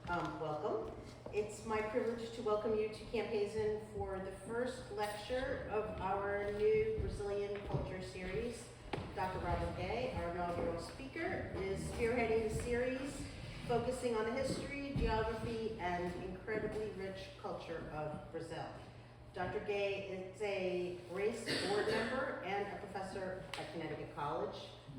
Welcome. It's my privilege to welcome you to Camp Hazen for the first lecture of our new Brazilian culture series. Dr. Robert Gay, our inaugural speaker, is spearheading the series, focusing on the history, geography, and incredibly rich culture of Brazil. Dr. Gay is a race board member and a professor at Connecticut College.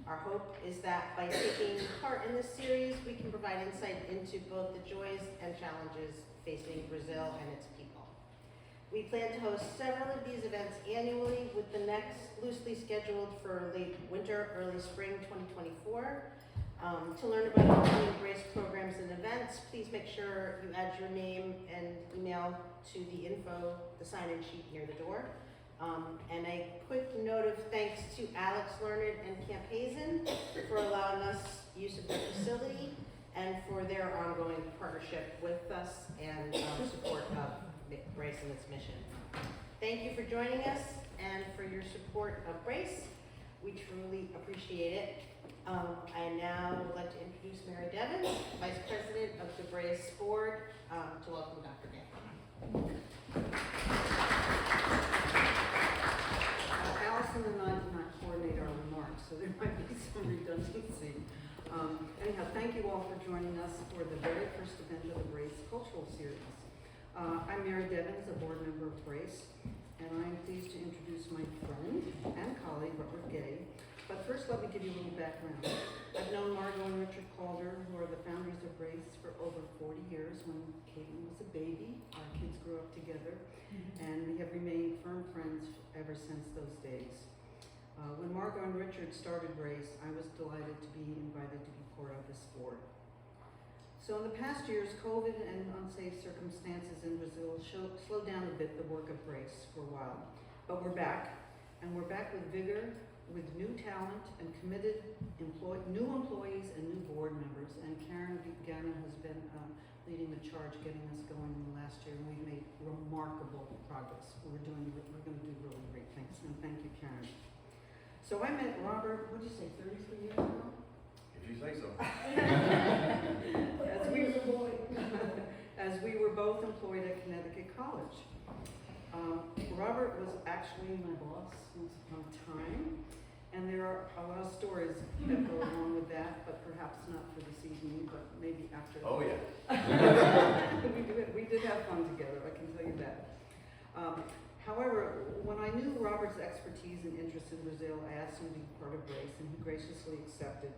Our hope is that by taking part in this series, we can provide insight into both the joys and challenges facing Brazil and its people. We plan to host several of these events annually, with the next loosely scheduled for late winter, early spring 2024. To learn about upcoming Brace programs and events, please make sure you add your name and email to the sign-in sheet near the door. And a quick note of thanks to Alex Learned and Camp Hazen for allowing us use of their facility and for their ongoing partnership with us and support of Brace and its mission. Thank you for joining us and for your support of Brace. We truly appreciate it. I now would like to introduce Mary Devins, Vice President of the Brace Board, to welcome Dr. Gay. Allison and I did not coordinate our remarks, so there might be some redundancy. Anyhow, thank you all for joining us for the very first event of the Brace Cultural Series. I'm Mary Devins, a board member of Brace, and I'm pleased to introduce my friend and colleague, Robert Gay. But first, let me give you a little background. I've known Margot and Richard Calder, who are the founders of Brace, for over 40 years. When Caitlin was a baby, our kids grew up together, and we have remained firm friends ever since those days. When Margot and Richard started Brace, I was delighted to be invited to be part of this board. So in the past years, COVID and unsafe circumstances in Brazil slowed down a bit the work of Brace for a while. But we're back, and we're back with vigor, with new talent and committed new employees and new board members. And Karen Gana has been leading the charge, getting us going in the last year, and we've made remarkable progress. We're going to do really great things, and thank you, Karen. So I met Robert, what did you say, 33 years ago? If you say so. As we were both employed at Connecticut College. Robert was actually my boss once upon a time, and there are a lot of stories that go along with that, but perhaps not for this evening, but maybe after. Oh yeah. we did have fun together, I can tell you that. However, when I knew Robert's expertise and interest in Brazil, I asked him to be part of Brace, and he graciously accepted.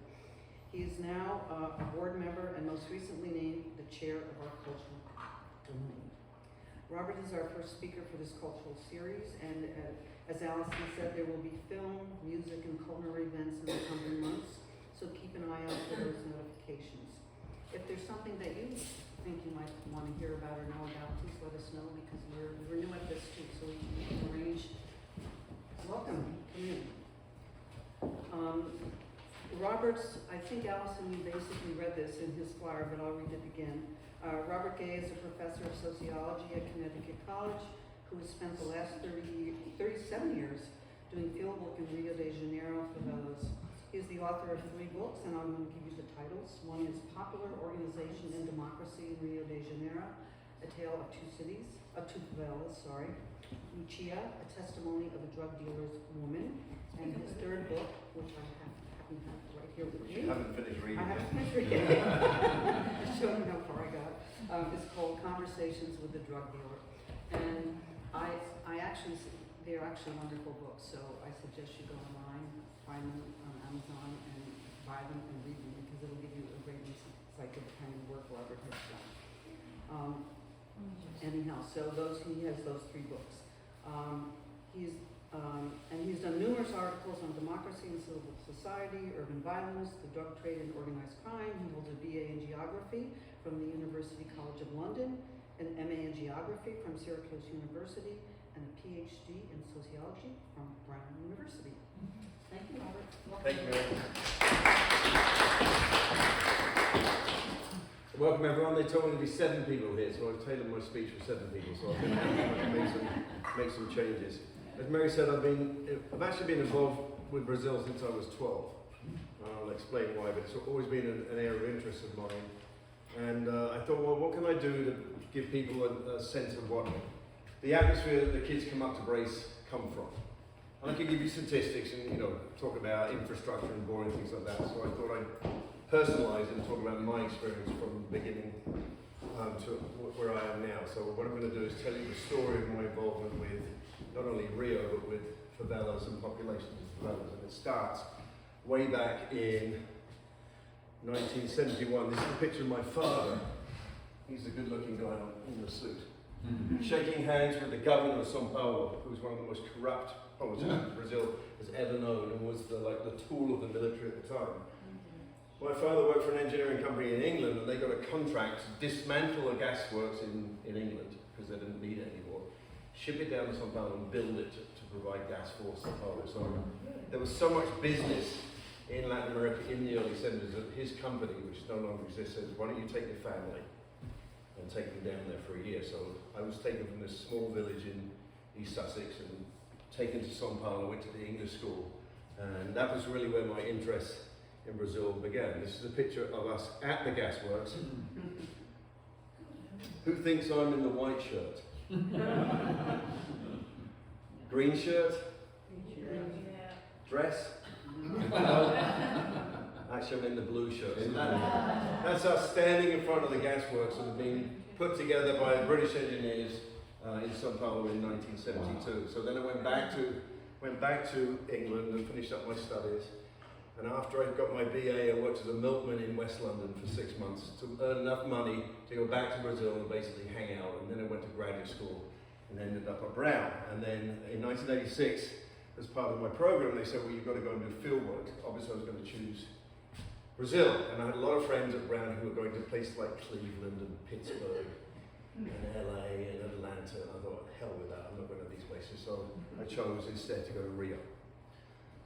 He is now a board member and most recently named the chair of our cultural domain. Robert is our first speaker for this cultural series, and as Allison said, there will be film, music, and culinary events in the coming months, so keep an eye out for those notifications. If there's something that you think you might want to hear about or know about, please let us know, because we're new at this too, so we can arrange. Welcome, come in. Robert's, I think Allison, you basically read this in his flyer, but I'll read it again. Robert Gay is a professor of sociology at Connecticut College, who has spent the last 37 years doing field work in Rio de Janeiro for those. He is the author of 3 books, and I'm going to give you the titles. One is Popular Organization and Democracy in Rio de Janeiro, A Tale of Two Favelas, Lucia, A Testimony of a Drug Dealer's Woman, and his third book, which I happen to have right here with me. You haven't finished reading I it. haven't finished reading it. Just showing you how far I got. It's called Conversations with the Drug Dealer. And they're actually wonderful books, so I suggest you go online, find them on Amazon, and buy them and read them, because it'll give you a great insight to the kind of work Robert has done. Anyhow, so he has those 3 books. He's done numerous articles on democracy and civil society, urban violence, the drug trade, and organized crime. He holds a BA in geography from the University College of London, an MA in geography from Syracuse University, and a PhD in sociology from Brown University. Thank you, Robert. Thank you, Mary. Welcome everyone. They told me to be 7 people here, so I've tailored my speech for 7 people, so I've been able to make some changes. As Mary said, I've actually been involved with Brazil since I was 12. I'll explain why, but it's always been an area of interest of mine. And I thought, well, what can I do to give people a sense of what the atmosphere that the kids come up to Brace come from? And I could give you statistics and, you know, talk about infrastructure and boring things like that. So I thought I'd personalise and talk about my experience from the beginning to where I am now. So what I'm going to do is tell you the story of my involvement with not only Rio, but with favelas and populations of favelas. And it starts way back in 1971. This is a picture of my father. He's the good-looking guy in the suit. Shaking hands with the governor of São Paulo, who was one of the most corrupt politicians Brazil has ever known and was the tool of the military at the time. My father worked for an engineering company in England, and they got a contract to dismantle a gas works in England because they didn't need it anymore, ship it down to São Paulo and build it to provide gas for São Paulo. So there was so much business in Latin America in the early 70s that his company, which no longer exists, said, why don't you take your family and take them down there for a year. So I was taken from this small village in East Sussex and taken to São Paulo, went to the English school, and that was really where my interest in Brazil began. This is a picture of us at the gasworks. Who thinks I'm in the white shirt? Green shirt? Dress? No. Actually, I'm in the blue shirt. So that's us standing in front of the gasworks that have been put together by British engineers in São Paulo in 1972. So then I went back to England and finished up my studies. And after I got my BA, I worked as a milkman in West London for 6 months to earn enough money to go back to Brazil and basically hang out. And then I went to graduate school and ended up at Brown. And then in 1986, as part of my program, they said, well, you've got to go and do field work. Obviously, I was going to choose Brazil. And I had a lot of friends at Brown who were going to places like Cleveland and Pittsburgh and LA and Atlanta. And I thought, hell with that, I'm not going to these places. So I chose instead to go to Rio.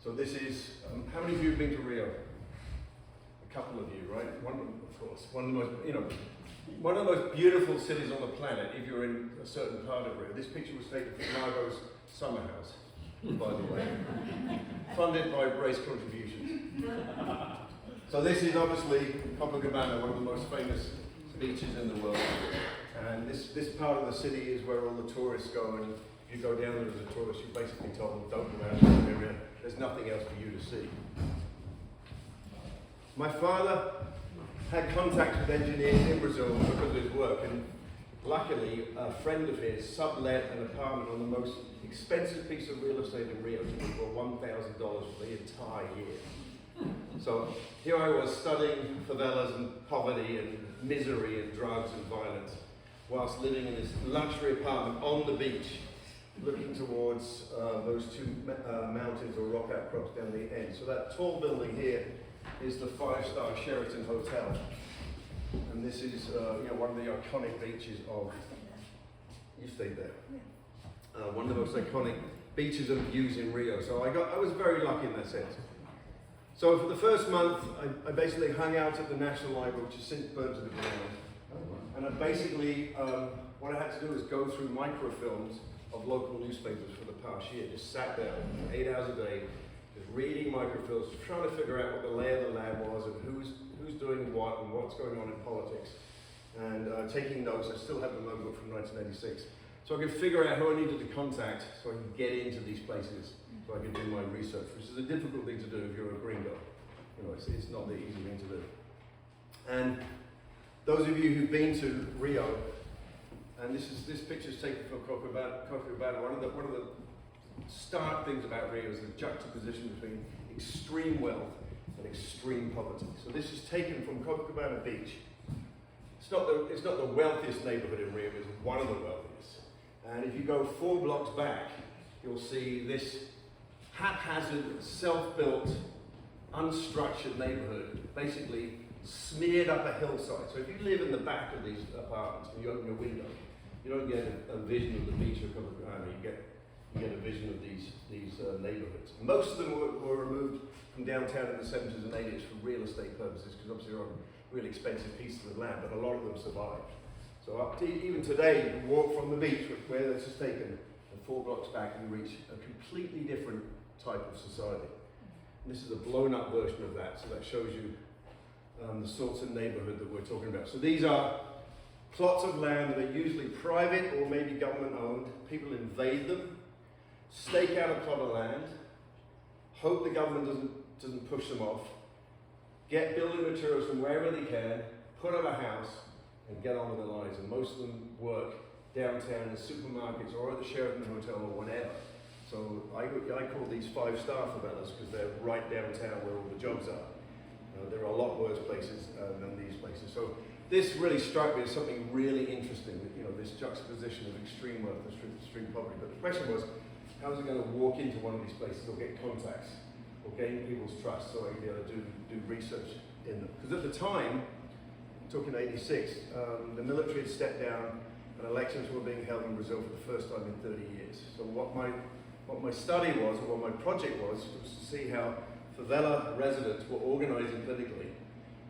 So this is, how many of you have been to Rio? A couple of you, right? One of them, of course. One of the most, one of the most beautiful cities on the planet if you're in a certain part of Rio. This picture was taken from Margot's summer house, by the way, funded by Brace contributions. So this is obviously Copacabana, one of the most famous beaches in the world. And this part of the city is where all the tourists go, and if you go down there as a tourist, you're basically told, don't go out in this area. There's nothing else for you to see. My father had contact with engineers in Brazil because of his work, and luckily a friend of his sublet an apartment on the most expensive piece of real estate in Rio to me for $1,000 for the entire year. So here I was studying favelas and poverty and misery and drugs and violence, whilst living in this luxury apartment on the beach, looking towards those two mountains or rock outcrops down the end. So that tall building here is the 5-star Sheraton Hotel. And this is one of the iconic beaches of, you stayed there. One of the most iconic beaches and views in Rio. So I was very lucky in that sense. So for the first month, I basically hung out at the National Library, which has since burned to the ground. And I basically, what I had to do was go through microfilms of local newspapers for the past year. Just sat there 8 hours a day, just reading microfilms, trying to figure out what the lay of the land was and who's doing what and what's going on in politics. And taking notes. I still have the notebook from 1986. So I could figure out who I needed to contact so I could get into these places, so I could do my research, which is a difficult thing to do if you're a gringo. It's not the easy thing to do. And those of you who've been to Rio, and this picture is taken from Copacabana. One of the stark things about Rio is the juxtaposition between extreme wealth and extreme poverty. So this is taken from Copacabana Beach. It's not the wealthiest neighborhood in Rio, but it's one of the wealthiest. And if you go 4 blocks back, you'll see this haphazard, self-built, unstructured neighborhood, basically smeared up a hillside. So if you live in the back of these apartments and you open your window, you don't get a vision of the beach or Copacabana. You get a vision of these neighborhoods. Most of them were removed from downtown in the 70s and 80s for real estate purposes, because obviously they're on really expensive pieces of land, but a lot of them survived. So up to, even today, you can walk from the beach where this is taken, and 4 blocks back, and reach a completely different type of society. And this is a blown up version of that, so that shows you the sorts of neighborhood that we're talking about. So these are plots of land that are usually private or maybe government owned. People invade them, stake out a plot of land, hope the government doesn't push them off, get building materials from wherever they can, put up a house, and get on with their lives. And most of them work downtown in supermarkets or at the Sheraton Hotel or whatever. So I call these 5-star favelas because they're right downtown where all the jobs are. There are a lot worse places than these places. So this really struck me as something really interesting, this juxtaposition of extreme wealth and extreme poverty. But the question was, how was I going to walk into one of these places or get contacts or gain people's trust so I could be able to do research in them? Because at the time, talking 86, the military had stepped down and elections were being held in Brazil for the first time in 30 years. So what my study was, or what my project was to see how favela residents were organizing politically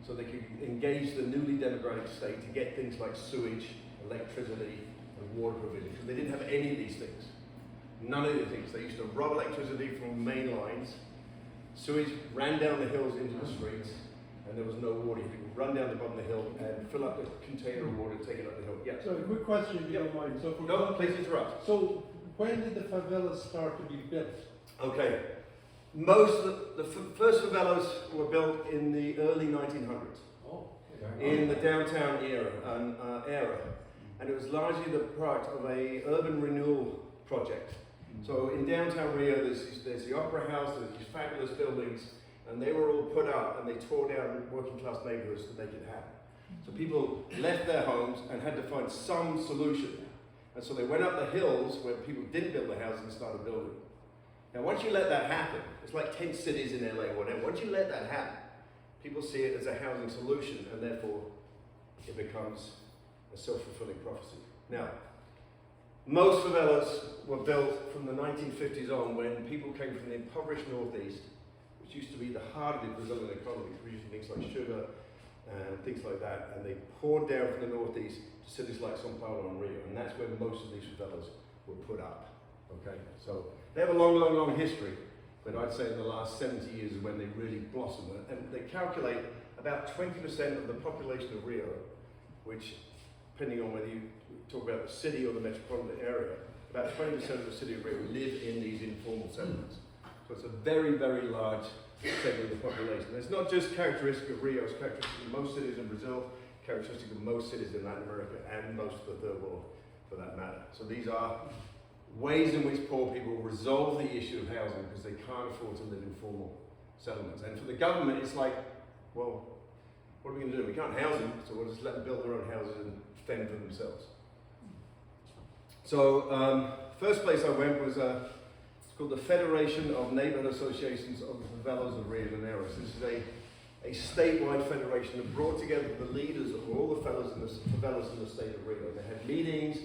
so they could engage the newly democratic state to get things like sewage, electricity, and water provision, because they didn't have any of these things. None of the things. They used to rob electricity from main lines, sewage ran down the hills into the streets, and there was no water. You could run down the bottom of the hill and fill up the container of water and take it up the hill. Yeah. So a quick question, if you don't mind. So for No, context, please interrupt. so when did the favelas start to be built? Okay. Most of the first favelas were built in the early 1900s. Oh, okay. In the downtown era, and it was largely the product of a urban renewal project. So in downtown Rio, there's the Opera House, there's these fabulous buildings, and they were all put up and they tore down working class neighborhoods to make it happen. So people left their homes and had to find some solution. And so they went up the hills where people didn't build their houses and started building. Now once you let that happen, it's like 10 cities in LA or whatever, once you let that happen, people see it as a housing solution and therefore it becomes a self-fulfilling prophecy. Now, most favelas were built from the 1950s on when people came from the impoverished Northeast, which used to be the heart of the Brazilian economy, producing things like sugar and things like that, and they poured down from the Northeast to cities like São Paulo and Rio, and that's where most of these favelas were put up. Okay, so they have a long, long, long history, but I'd say in the last 70 years is when they really blossomed, and they calculate about 20% of the population of Rio, which, depending on whether you talk about the city or the metropolitan area, about 20% of the city of Rio live in these informal settlements. So it's a very, very large segment of the population. And it's not just characteristic of Rio, it's characteristic of most cities in Brazil, characteristic of most cities in Latin America, and most of the third world for that matter. So these are ways in which poor people resolve the issue of housing because they can't afford to live in formal settlements. And for the government, it's like, well, what are we going to do? We can't house them, so we'll just let them build their own houses and fend for themselves. So, first place I went was it's called the Federation of Neighborhood Associations of the Favelas of Rio de Janeiro. So this is a statewide federation that brought together the leaders of all the favelas in the state of Rio. They had meetings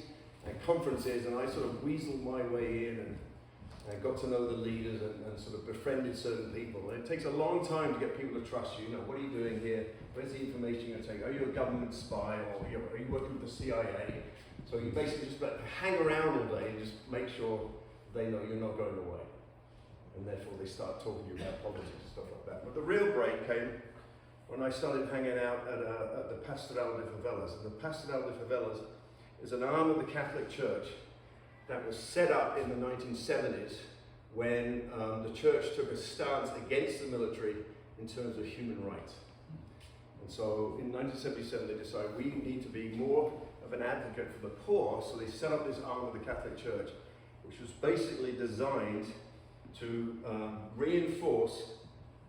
and conferences, and I sort of weaseled my way in and got to know the leaders and sort of befriended certain people. And it takes a long time to get people to trust you. You know, what are you doing here? Where's the information you're going to take? Are you a government spy, or are you working with the CIA? So you basically just hang around all day and just make sure they know you're not going away. And therefore they start talking to you about politics and stuff like that. But the real break came when I started hanging out at the Pastoral de Favelas. And the Pastoral de Favelas is an arm of the Catholic Church that was set up in the 1970s when the church took a stance against the military in terms of human rights. And so in 1977 they decided we need to be more of an advocate for the poor, so they set up this arm of the Catholic Church, which was basically designed to reinforce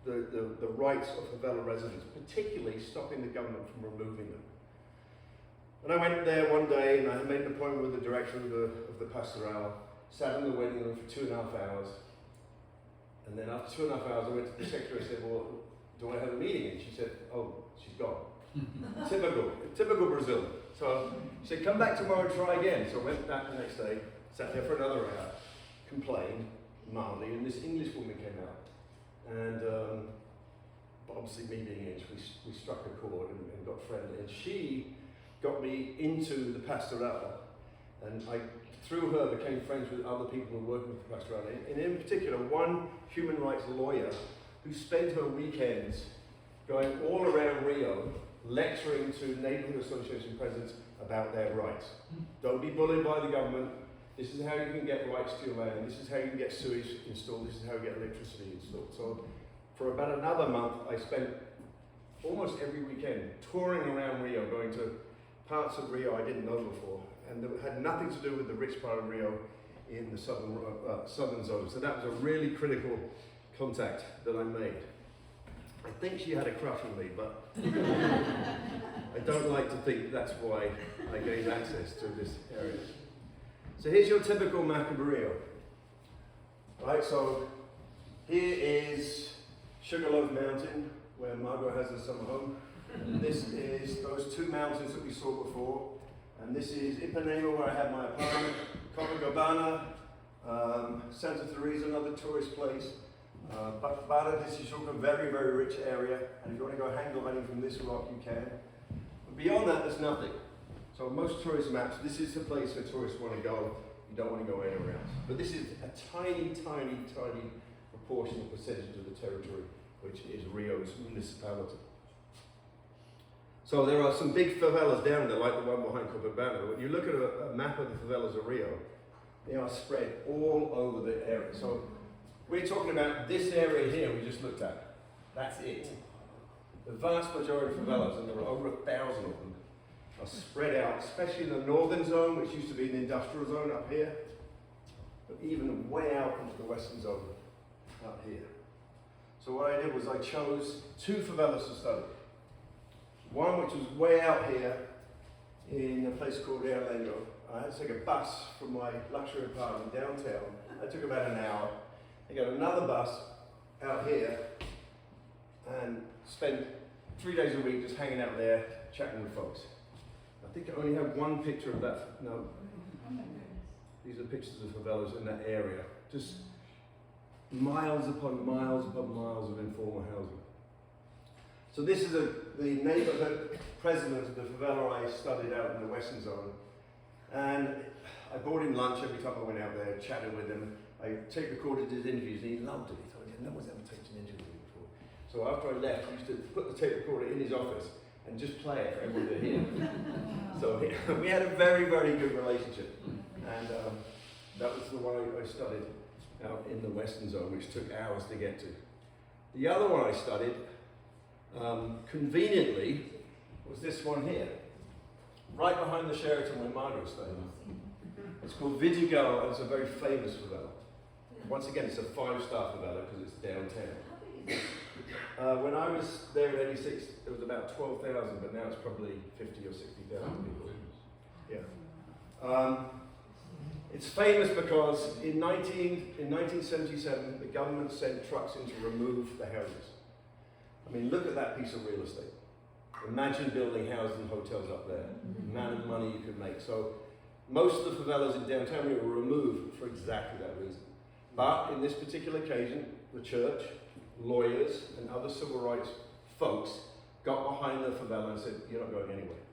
the rights of favela residents, particularly stopping the government from removing them. And I went there one day and I made an appointment with the director of the Pastoral, sat in the waiting room for 2.5 hours, and then after 2.5 hours I went to the secretary and said, well, do I have a meeting? And she said, oh, she's gone. Typical Brazil. So she said, come back tomorrow and try again. So I went back the next day, sat there for another hour, complained mildly, and this English woman came out. And obviously me being English, we struck a chord and got friendly. And she got me into the Pastoral, and I, through her, became friends with other people who were working with the Pastoral, and in particular, one human rights lawyer who spent her weekends going all around Rio, lecturing to neighborhood association presidents about their rights. Don't be bullied by the government. This is how you can get rights to your land. This is how you can get sewage installed. This is how you get electricity installed. So for about another month, I spent almost every weekend touring around Rio, going to parts of Rio I didn't know before, and that had nothing to do with the rich part of Rio in the southern zone. So that was a really critical contact that I made. I think she had a crush on me, but I don't like to think that's why I gained access to this area. So here's your typical map of Rio. Right, so here is Sugarloaf Mountain, where Margot has her summer home. This is those two mountains that we saw before. And this is Ipanema, where I had my apartment, Copacabana, Santa Teresa, another tourist place. Barra de Tijuca, very, very rich area. And if you want to go hang gliding from this rock, you can. But beyond that, there's nothing. So most tourist maps, this is the place where tourists want to go. You don't want to go anywhere else. But this is a tiny, tiny, tiny proportional percentage of the territory, which is Rio's municipality. So there are some big favelas down there, like the one behind Copacabana. When you look at a map of the favelas of Rio, they are spread all over the area. So we're talking about this area here we just looked at. That's it. The vast majority of favelas, and there are over 1,000 of them, are spread out, especially in the northern zone, which used to be an industrial zone up here, but even way out into the western zone up here. So what I did was I chose two favelas to study. One which was way out here in a place called Realengo. I had to take a bus from my luxury apartment downtown. It took about an hour. I got another bus out here and spent 3 days a week just hanging out there, chatting with folks. I think I only have one picture of that. No. These are pictures of favelas in that area. Just miles upon miles upon miles of informal housing. So this is the neighborhood president of the favela I studied out in the western zone. And I bought him lunch every time I went out there, chatted with him. I tape recorded his interviews and he loved it. He thought, no one's ever taped an interview with me before. So after I left, I used to put the tape recorder in his office and just play it for everyone to hear. So we had a very, very good relationship. And that was the one I studied out in the western zone, which took hours to get to. The other one I studied, conveniently, was this one here, right behind the Sheraton where Margot stayed. It's called Vidigal, and it's a very famous favela. Once again, it's a 5-star favela because it's downtown. When I was there in '86, there was about 12,000, but now it's probably 50 or 60,000 people. Yeah. It's famous because in 1977, the government sent trucks in to remove the houses. I mean, look at that piece of real estate. Imagine building houses and hotels up there. The amount of money you could make. So most of the favelas in downtown Rio were removed for exactly that reason. But in this particular occasion, the church, lawyers, and other civil rights folks got behind the favela and said, you're not going anywhere.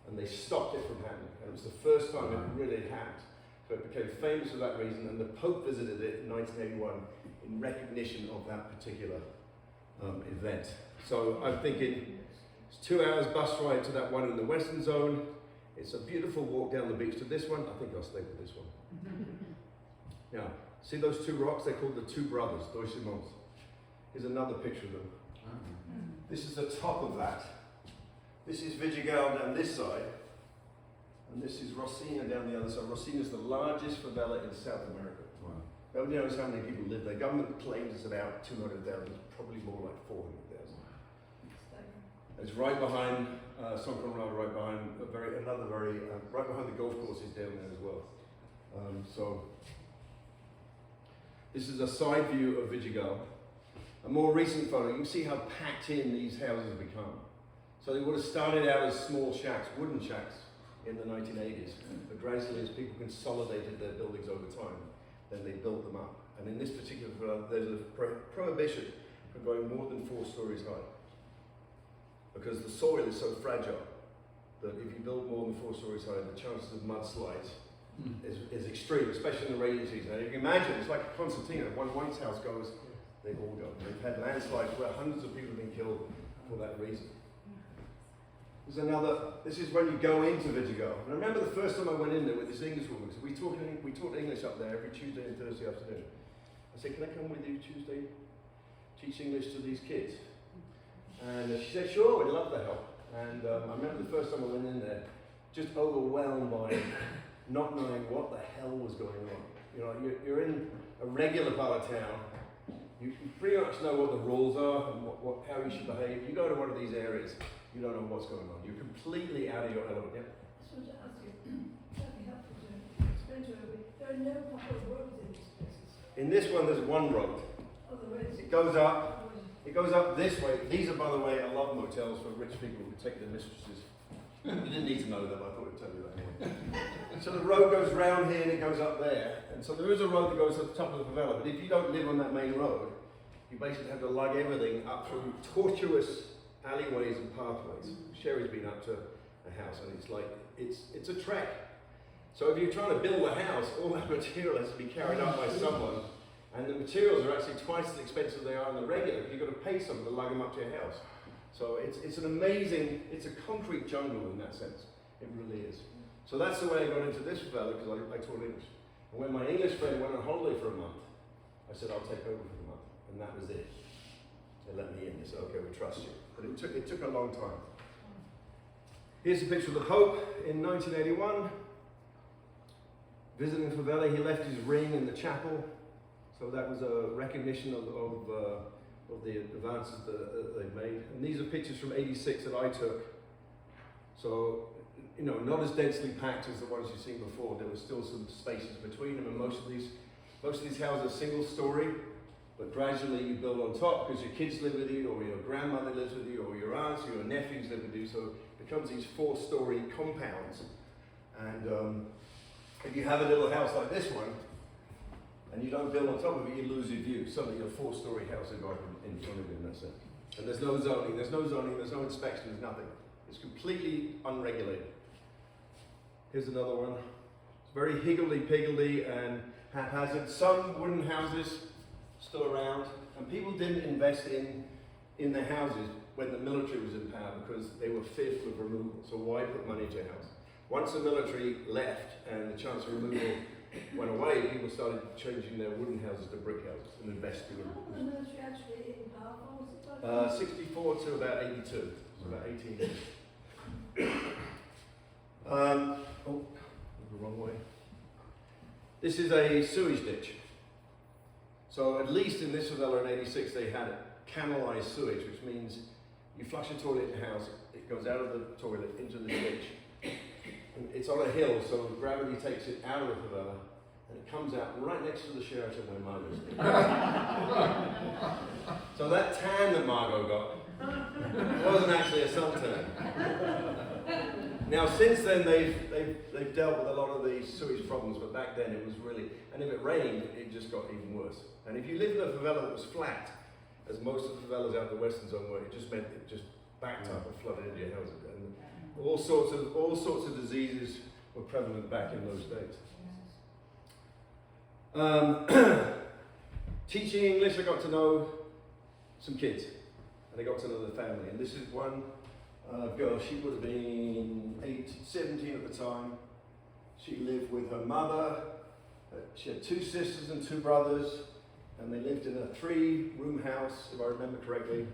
And they stopped it from happening. And it was the first time it really happened. So it became famous for that reason, and the Pope visited it in 1981 in recognition of that particular event. So I'm thinking, it's 2 hours bus ride to that one in the western zone. It's a beautiful walk down the beach to this one. I think I'll stay with this one. Now, see those two rocks? They're called the Two Brothers, Dos Simons. Here's another picture of them. This is the top of that. This is Vidigal down this side. And this is Rosina down the other side. Rosina is the largest favela in South America. Wow. Nobody knows how many people live there. Government claims it's about 200,000. It's probably more like 400,000. It's right behind San Conrado, right behind right behind the golf courses down there as well. So this is a side view of Vidigal. A more recent photo. You can see how packed in these houses have become. So they would have started out as small shacks, wooden shacks, in the 1980s. But gradually, as people consolidated their buildings over time, then they built them up. And in this particular favela, there's a prohibition from going more than 4 stories high. Because the soil is so fragile that if you build more than 4 stories high, the chances of mudslides is extreme, especially in the rainy season. And if you imagine, it's like Constantina, one White's house goes, they all go. They've had landslides where hundreds of people have been killed for that that reason. This is when you go into Vidigal. And I remember the first time I went in there with this English woman, because we taught English up there every Tuesday and Thursday afternoon. I said, can I come with you Tuesday, teach English to these kids? And she said, sure, we'd love to help. And I remember the first time I went in there, just overwhelmed by not knowing what the hell was going on. You know, you're in a regular part of town. You pretty much know what the rules are and how you should behave. You go to one of these areas, you don't know what's going on. You're completely out of your element. Yeah? I just want to ask you, that'd be helpful to explain to everybody, there are no proper roads in these places. In this one, there's one road. Oh, there is. It goes up this way. These are, by the way, love motels for rich people who take their mistresses. You didn't need to know them, I thought I'd tell you that anyway. So the road goes round here and it goes up there. And so there is a road that goes to the top of the favela, but if you don't live on that main road, you basically have to lug everything up through tortuous alleyways and pathways. Sherry's been up to a house and it's like, it's a trek. So if you're trying to build a house, all that material has to be carried up by someone, and the materials are actually twice as expensive as they are in the regular, because you've got to pay someone to lug them up to your house. So it's an amazing, it's a concrete jungle in that sense. It really is. So that's the way I got into this favela, because I taught English. And when my English friend went on holiday for a month, I said, I'll take over for the month. And that was it. They let me in. They said, okay, we trust you. But it took a long time. Here's a picture of the Pope in 1981. Visiting favela, he left his ring in the chapel. So that was a recognition of the advances that they've made. And these are pictures from '86 that I took. So, you know, not as densely packed as the ones you've seen before. There was still some spaces between them, and most of these houses are single story, but gradually you build on top because your kids live with you, or your grandmother lives with you, or your aunts or your nephews live with you. So it becomes these 4-story compounds. And if you have a little house like this one, and you don't build on top of it, you lose your view. Suddenly your 4-story house is right in front of you in that sense. And there's no zoning, there's no inspection, there's nothing. It's completely unregulated. Here's another one. It's very higgledy-piggledy and haphazard. Some wooden houses still around, and people didn't invest in their houses when the military was in power because they were fearful of removal. So why put money into your house? Once the military left and the chance of removal went away, people started changing their wooden houses to brick houses and investing in How long was the military actually in power for? Was it 64 to about 82, so about 18 years. The wrong way. This is a sewage ditch. So at least in this favela in '86 they had canalized sewage, which means you flush a toilet in the house, it goes out of the toilet into the ditch. And it's on a hill, so gravity takes it out of the favela, and it comes out right next to the Sheraton where Margot's living. So that tan that Margot got wasn't actually a suntan. Now since then they've dealt with a lot of these sewage problems, but back then it was really, and if it rained, it just got even worse. And if you lived in a favela that was flat, as most of the favelas out in the Western Zone were, it just meant it just backed up and flooded into your houses. And all sorts of diseases were prevalent back in those days. Teaching English, I got to know some kids, and I got to know the family. And this is one girl, she would have been 17 at the time. She lived with her mother. She had 2 sisters and 2 brothers, and they lived in a 3-room house, if I remember correctly.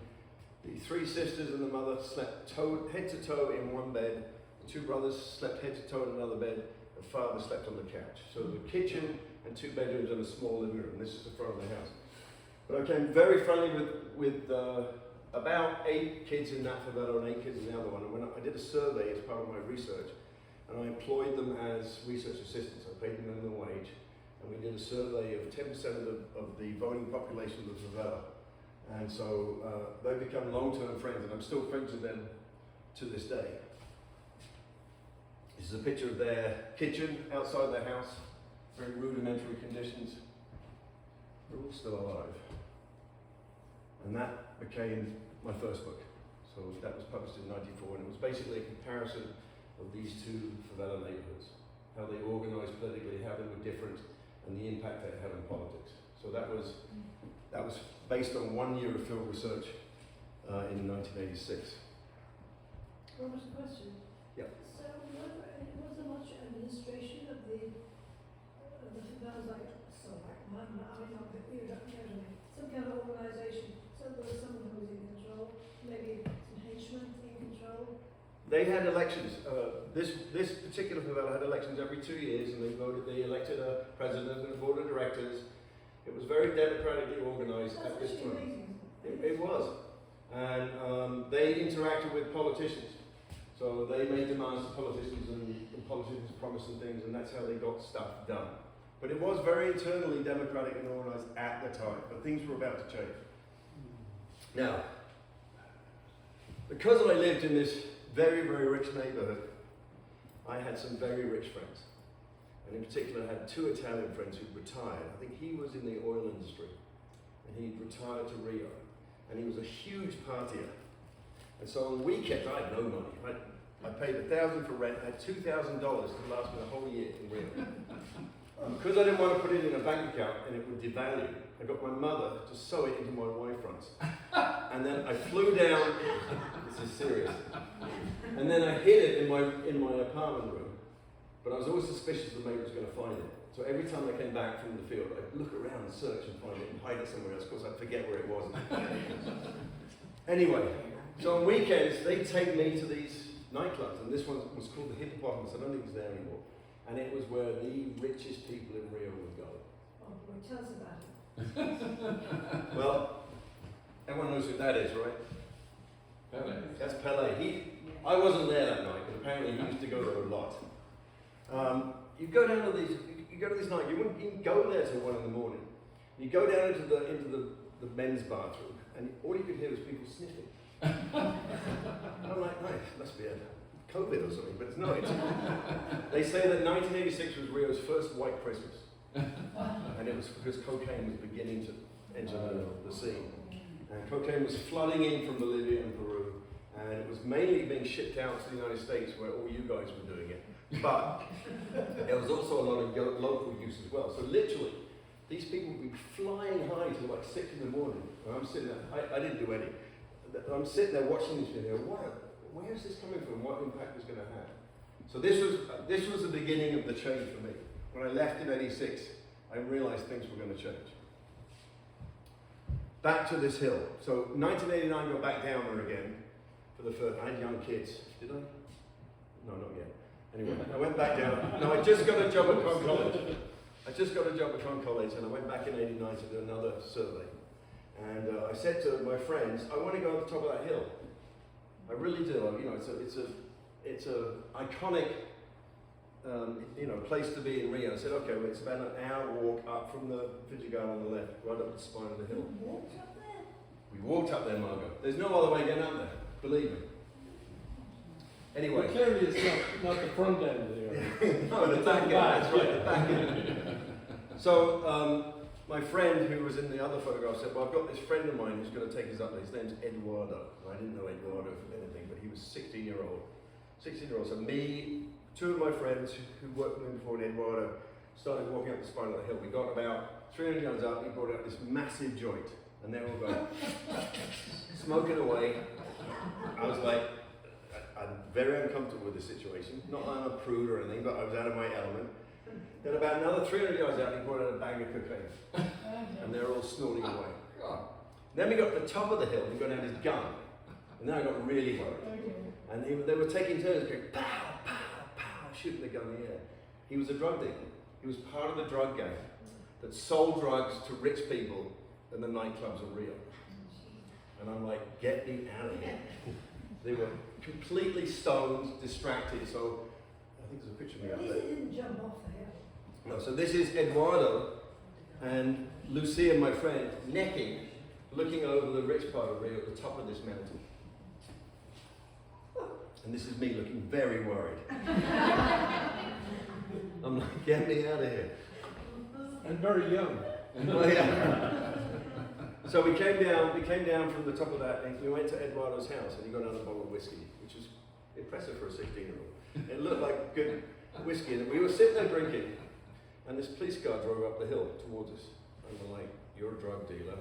The 3 sisters and the mother slept head to toe in one bed. The 2 brothers slept head to toe in another bed. The father slept on the couch. So the kitchen and 2 bedrooms and a small living room. This is the front of the house. But I became very friendly with about 8 kids in that favela and 8 kids in the other one. And when I did a survey as part of my research, and I employed them as research assistants. I paid them minimum wage, and we did a survey of 10% of the voting population of the favela. And so they've become long-term friends, and I'm still friends with them to this day. This is a picture of their kitchen outside their house, very rudimentary conditions. They're all still alive. And that became my first book. So that was published in '94, and it was basically a comparison of these 2 favela neighborhoods, how they organized politically, how they were different, and the impact they had on politics. So that was based on 1 year of field research in 1986. What was the question? Yeah. So, was there much administration of the favelas, some kind of organisation, so there was someone who was in control, maybe some henchmen in control? They had elections. This particular favela had elections every 2 years, and they elected a president and a board of directors. It was very democratically organized That's at this actually time. amazing. It was. And they interacted with politicians. So they made demands to politicians, and the politicians promised them things, and that's how they got stuff done. But it was very internally democratic and organized at the time, but things were about to change. Now, because I lived in this very, very rich neighborhood, I had some very rich friends. And in particular, I had 2 Italian friends who'd retired. I think he was in the oil industry, and he'd retired to Rio. And he was a huge partier. And so on the weekends, I had no money. I paid $1,000 for rent. I had $2,000 to last me the whole year in Rio. And because I didn't want to put it in a bank account and it would devalue, I got my mother to sew it into my Y fronts. And then I flew down, this is serious, and then I hid it in my apartment room. But I was always suspicious the maid was going to find it. So every time I came back from the field, I'd look around and search and find it and hide it somewhere else. Of course, I'd forget where it was. Anyway, so on weekends, they'd take me to these nightclubs, and this one was called the Hippopotamus. I don't think it's there anymore. And it was where the richest people in Rio would go. Oh boy, tell us about it. Well, everyone knows who that is, right? Pele. That's Pele. I wasn't there that night, but apparently he used to go there a lot. You go down to these. You go to this night. You wouldn't even go there till 1 in the morning. You go down into the men's bathroom, and all you could hear was people sniffing. And I'm like, nice, must be a COVID or something, but it's not. They say that 1986 was Rio's first white Christmas, and it was because cocaine was beginning to enter the scene. And cocaine was flooding in from Bolivia and Peru, and it was mainly being shipped out to the United States, where all you guys were doing it. But there was also a lot of local use as well. So literally, these people would be flying high till like 6 in the morning. And I'm sitting there, I didn't do any. I'm sitting there watching this video. Where is this coming from? What impact is going to have? So this was the beginning of the change for me. When I left in '86, I realized things were going to change. Back to this hill. So 1989, I got back down there again for the first. I had young kids. Did I? No, not yet. Anyway, I went back down. No, I just got a job at Cron College. And I went back in '89 to do another survey. And I said to my friends, I want to go to the top of that hill. I really do. It's a iconic, place to be in Rio. I said, okay, well, it's about an hour walk up from the Vidigal on the left, right up the spine of the hill. You walked up there? We walked up there, Margot. There's no other way getting up there, believe me. Anyway. Well, clearly it's not the front end there. No, the back end, that's right, the back end. So, my friend who was in the other photograph said, well, I've got this friend of mine who's going to take us up there. His name's Eduardo. I didn't know Eduardo from anything, but he was 16-year-old. 16-year-old. So me, 2 of my friends who worked with me before, and Eduardo, started walking up the spine of the hill. We got about 300 yards up, he brought out this massive joint, and they were all going, smoking away. I was like, I'm very uncomfortable with the situation. Not that I'm a prude or anything, but I was out of my element. Then about another 300 yards out, he brought out a bag of cocaine. And they were all snorting away. Then we got to the top of the hill, and he got out his gun. And then I got really worried. And they were taking turns going, pow, pow, pow, shooting the gun in the air. He was a drug dealer. He was part of the drug gang that sold drugs to rich people in the nightclubs of Rio. And I'm like, get me out of here. They were completely stoned, distracted, so I think there's a picture of me At up least there. it didn't jump off the hill. No, so this is Eduardo and Lucia, my friend, necking, looking over the rich part of Rio at the top of this mountain. And this is me looking very worried. I'm like, get me out of here. And very young. Oh, yeah. So we came down from the top of that, and we went to Eduardo's house, and he got another bottle of whiskey, which was impressive for a 16-year-old. It looked like good whiskey, and we were sitting there drinking, and this police car drove up the hill towards us, and we're like, "You're a drug dealer.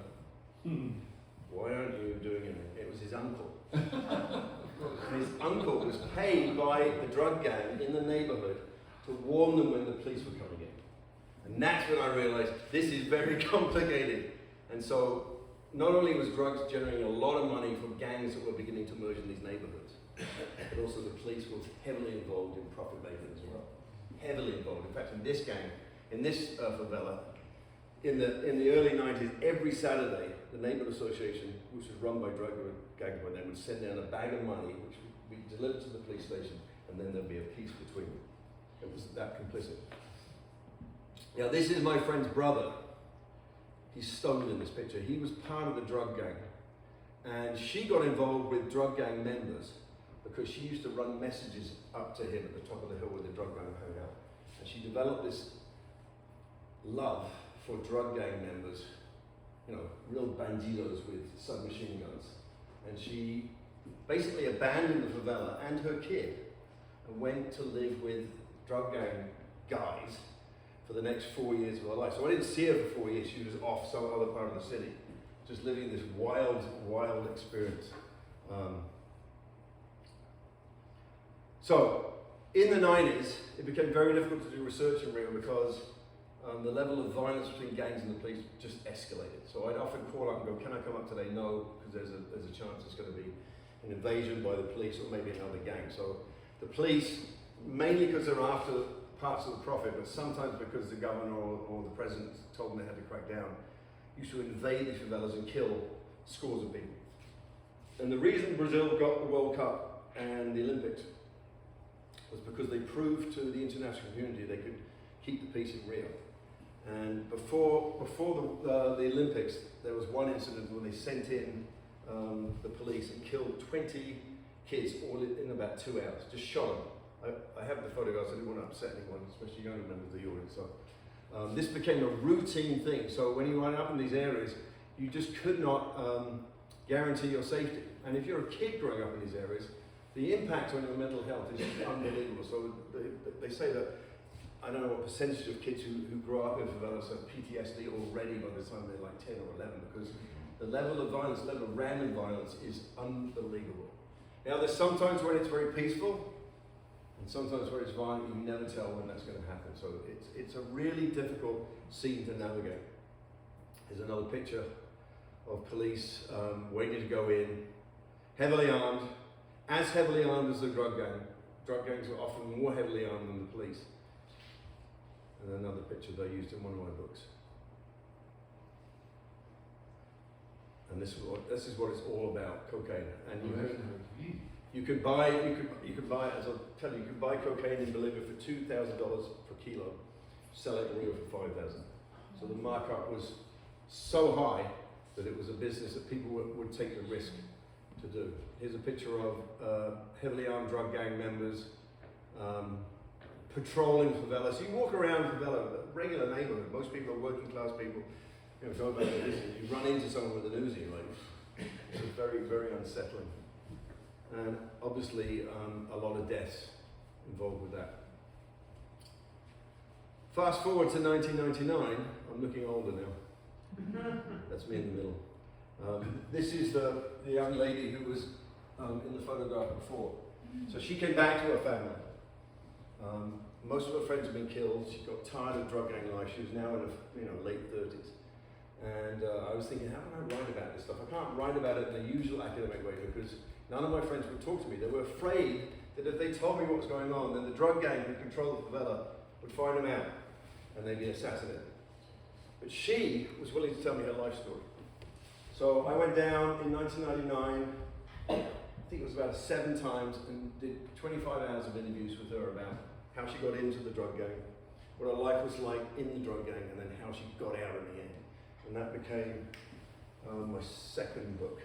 why aren't you doing anything? It was his uncle. And his uncle was paid by the drug gang in the neighborhood to warn them when the police were coming in. And that's when I realized this is very complicated. And so not only was drugs generating a lot of money from gangs that were beginning to merge in these neighborhoods, but also the police were heavily involved in profit making as well. Heavily involved. In fact, in this gang, in this favela, in the early 90s, every Saturday, the neighborhood association, which was run by drug gangs by then, would send down a bag of money, which would be delivered to the police station, and then there'd be a peace between them. It was that complicit. Now, this is my friend's brother. He's stoned in this picture. He was part of the drug gang, and she got involved with drug gang members because she used to run messages up to him at the top of the hill where the drug gang hung out. And she developed this love for drug gang members, you know, real bandidos with submachine guns. And she basically abandoned the favela and her kid and went to live with drug gang guys for the next 4 years of her life. So I didn't see her for 4 years. She was off some other part of the city, just living this wild, wild experience. So in the 90s, it became very difficult to do research in Rio because the level of violence between gangs and the police just escalated. So I'd often call up and go, can I come up today? No, because there's a chance it's going to be an invasion by the police or maybe another gang. So the police, mainly because they're after parts of the profit, but sometimes because the governor or the president told them they had to crack down, used to invade the favelas and kill scores of people. And the reason Brazil got the World Cup and the Olympics was because they proved to the international community they could keep the peace in Rio. And before the Olympics, there was one incident when they sent in the police and killed 20 kids all in about 2 hours, just shot them. I have the photographs, I didn't want to upset anyone, especially younger members of the audience. So, this became a routine thing. So when you went up in these areas, you just could not guarantee your safety. And if you're a kid growing up in these areas, the impact on your mental health is unbelievable. So they say that, I don't know what percentage of kids who grow up in favelas have PTSD already by the time they're like 10 or 11, because the level of violence, the level of random violence is unbelievable. Now there's sometimes when it's very peaceful, and sometimes where it's violent, you never tell when that's going to happen. So it's a really difficult scene to navigate. Here's another picture of police waiting to go in, heavily armed, as heavily armed as the drug gang. Drug gangs are often more heavily armed than the police. And another picture that I used in one of my books. And this is what it's all about, cocaine. And you could buy, as I'll tell you can buy cocaine in Bolivia for $2,000 per kilo, sell it in Rio for $5,000. So the markup was so high that it was a business that people would take the risk to do. Here's a picture of heavily armed drug gang members patrolling favelas. You walk around favela, a regular neighborhood, most people are working class people, you know, go back to this, you run into someone with an Uzi, like, it's very, very unsettling. And obviously a lot of deaths involved with that. Fast forward to 1999, I'm looking older now. That's me in the middle. This is the young lady who was in the photograph before. So she came back to her family. Most of her friends had been killed. She got tired of drug gang life. She was now in her late 30s. And I was thinking, how can I write about this stuff? I can't write about it in the usual academic way because none of my friends would talk to me. They were afraid that if they told me what was going on, then the drug gang who controlled the favela would find them out and they'd be assassinated. But she was willing to tell me her life story. So I went down in 1999, I think it was about 7 times, and did 25 hours of interviews with her about how she got into the drug gang, what her life was like in the drug gang, and then how she got out in the end. And that became my second book.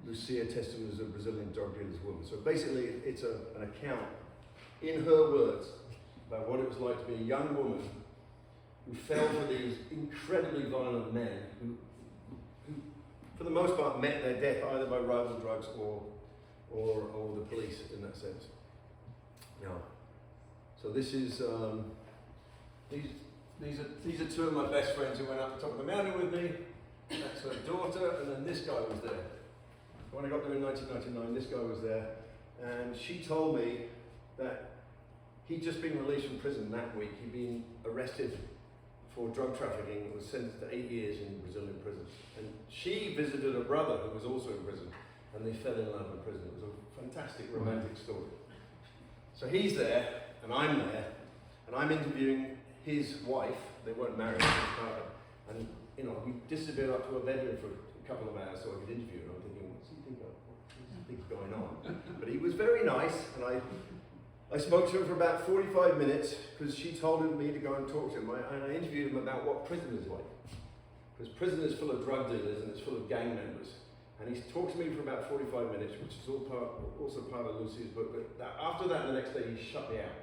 Lucia Testament is a Brazilian drug dealer's woman. So basically it's an account, in her words, about what it was like to be a young woman who fell for these incredibly violent men who for the most part met their death either by rival drugs or the police in that sense. Now, so this is These are two of my best friends who went up the top of the mountain with me. That's her daughter, and then this guy was there. When I got there in 1999, this guy was there, and she told me that he'd just been released from prison that week. He'd been arrested for drug trafficking and was sentenced to 8 years in Brazilian prison. And she visited a brother who was also in prison, and they fell in love in prison. It was a fantastic romantic story. So he's there, and I'm there, and I'm interviewing his wife. They weren't married, and you know, we disappeared up to a bedroom for a couple of hours so I could interview him. I'm thinking, what's he think going on? But he was very nice, and I spoke to him for about 45 minutes because she told me to go and talk to him. And I interviewed him about what prison is like. Because prison is full of drug dealers and it's full of gang members. And he talked to me for about 45 minutes, which is also part of Lucy's book. But after that, the next day, he shut me out.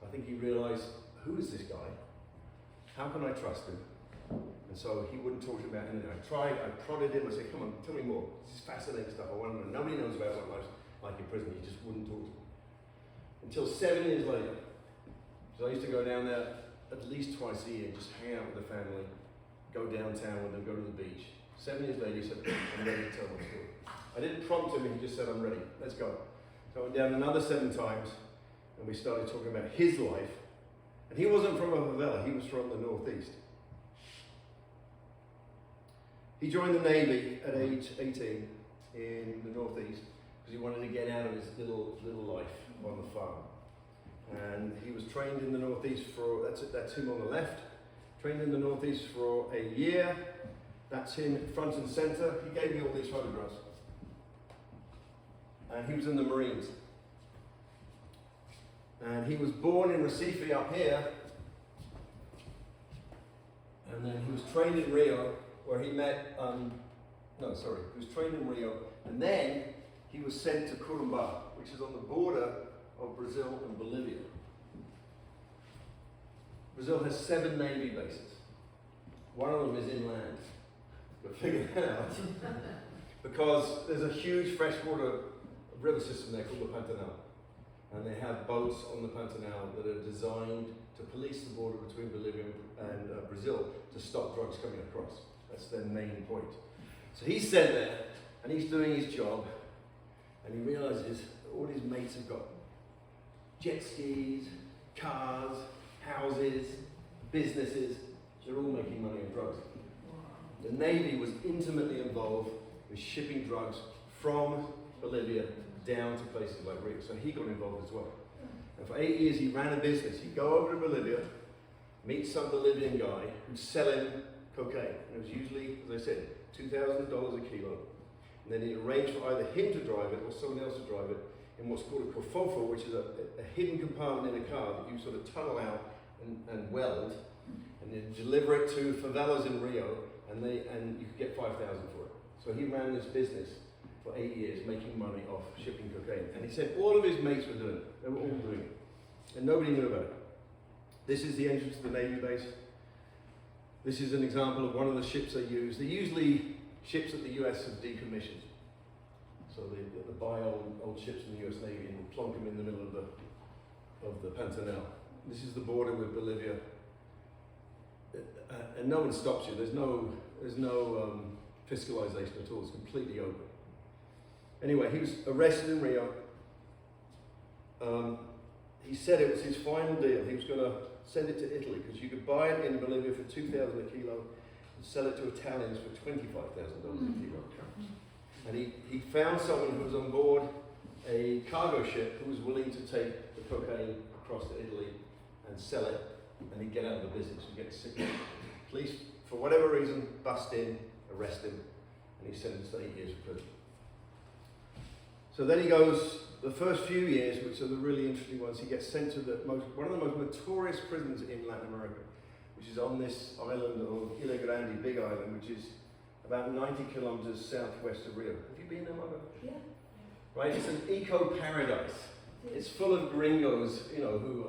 I think he realized, who is this guy? How can I trust him? And so he wouldn't talk to me about anything. I prodded him, I said, come on, tell me more. This is fascinating stuff, I want to know. Nobody knows about what life's like in prison. He just wouldn't talk to me. Until 7 years later. So I used to go down there at least twice a year, just hang out with the family, go downtown with them, go to the beach. 7 years later, he said, I'm ready to tell my story. I didn't prompt him, he just said, I'm ready, let's go. So I went down another 7 times, and we started talking about his life. And he wasn't from a favela, he was from the Northeast. He joined the Navy at age 18 in the Northeast, because he wanted to get out of his little life on the farm. And he was trained in the Northeast for, that's him on the left, trained in the Northeast for a year. That's him front and center. He gave me all these photographs. And he was in the Marines. And he was born in Recife up here. And then he was trained in Rio, where he met, he was trained in Rio. And then he was sent to Corumbá, which is on the border of Brazil and Bolivia. Brazil has 7 Navy bases. One of them is inland. But figure that out. Because there's a huge freshwater river system there called the Pantanal. And they have boats on the Pantanal that are designed to police the border between Bolivia and Brazil to stop drugs coming across. That's their main point. So he's sent there, and he's doing his job, and he realizes all his mates have got jet skis, cars, houses, businesses. They're all making money on drugs. The Navy was intimately involved with shipping drugs from Bolivia down to places like Rio. So he got involved as well. And for 8 years he ran a business. He'd go over to Bolivia, meet some Bolivian guy who'd sell him cocaine. And it was usually, as I said, $2,000 a kilo. And then he'd arrange for either him to drive it or someone else to drive it in what's called a cofofo, which is a hidden compartment in a car that you sort of tunnel out and weld, and then deliver it to favelas in Rio, and you could get $5,000 for it. So he ran this business for 8 years, making money off shipping cocaine. And he said all of his mates were doing it. They were all doing it. And nobody knew about it. This is the entrance to the Navy base. This is an example of one of the ships they use. They're usually ships that the US have decommissioned. So they buy old ships from the US Navy and plonk them in the middle of the Pantanal. This is the border with Bolivia. And no one stops you. There's no fiscalization at all. It's completely open. Anyway, he was arrested in Rio. He said it was his final deal. He was going to send it to Italy because you could buy it in Bolivia for $2,000 a kilo and sell it to Italians for $25,000 a kilo. And he found someone who was on board a cargo ship who was willing to take the cocaine across to Italy and sell it, and he'd get out of the business and get sick. Police, for whatever reason, bust in, arrest him, and he's sentenced to 8 years of prison. So then he goes, the first few years, which are the really interesting ones, he gets sent to one of the most notorious prisons in Latin America, which is on this island of Ilha Grande, Big Island, which is about 90 kilometers southwest of Rio. Have you been there, Margaret? Yeah. Right, it's an eco-paradise. It's full of gringos, who,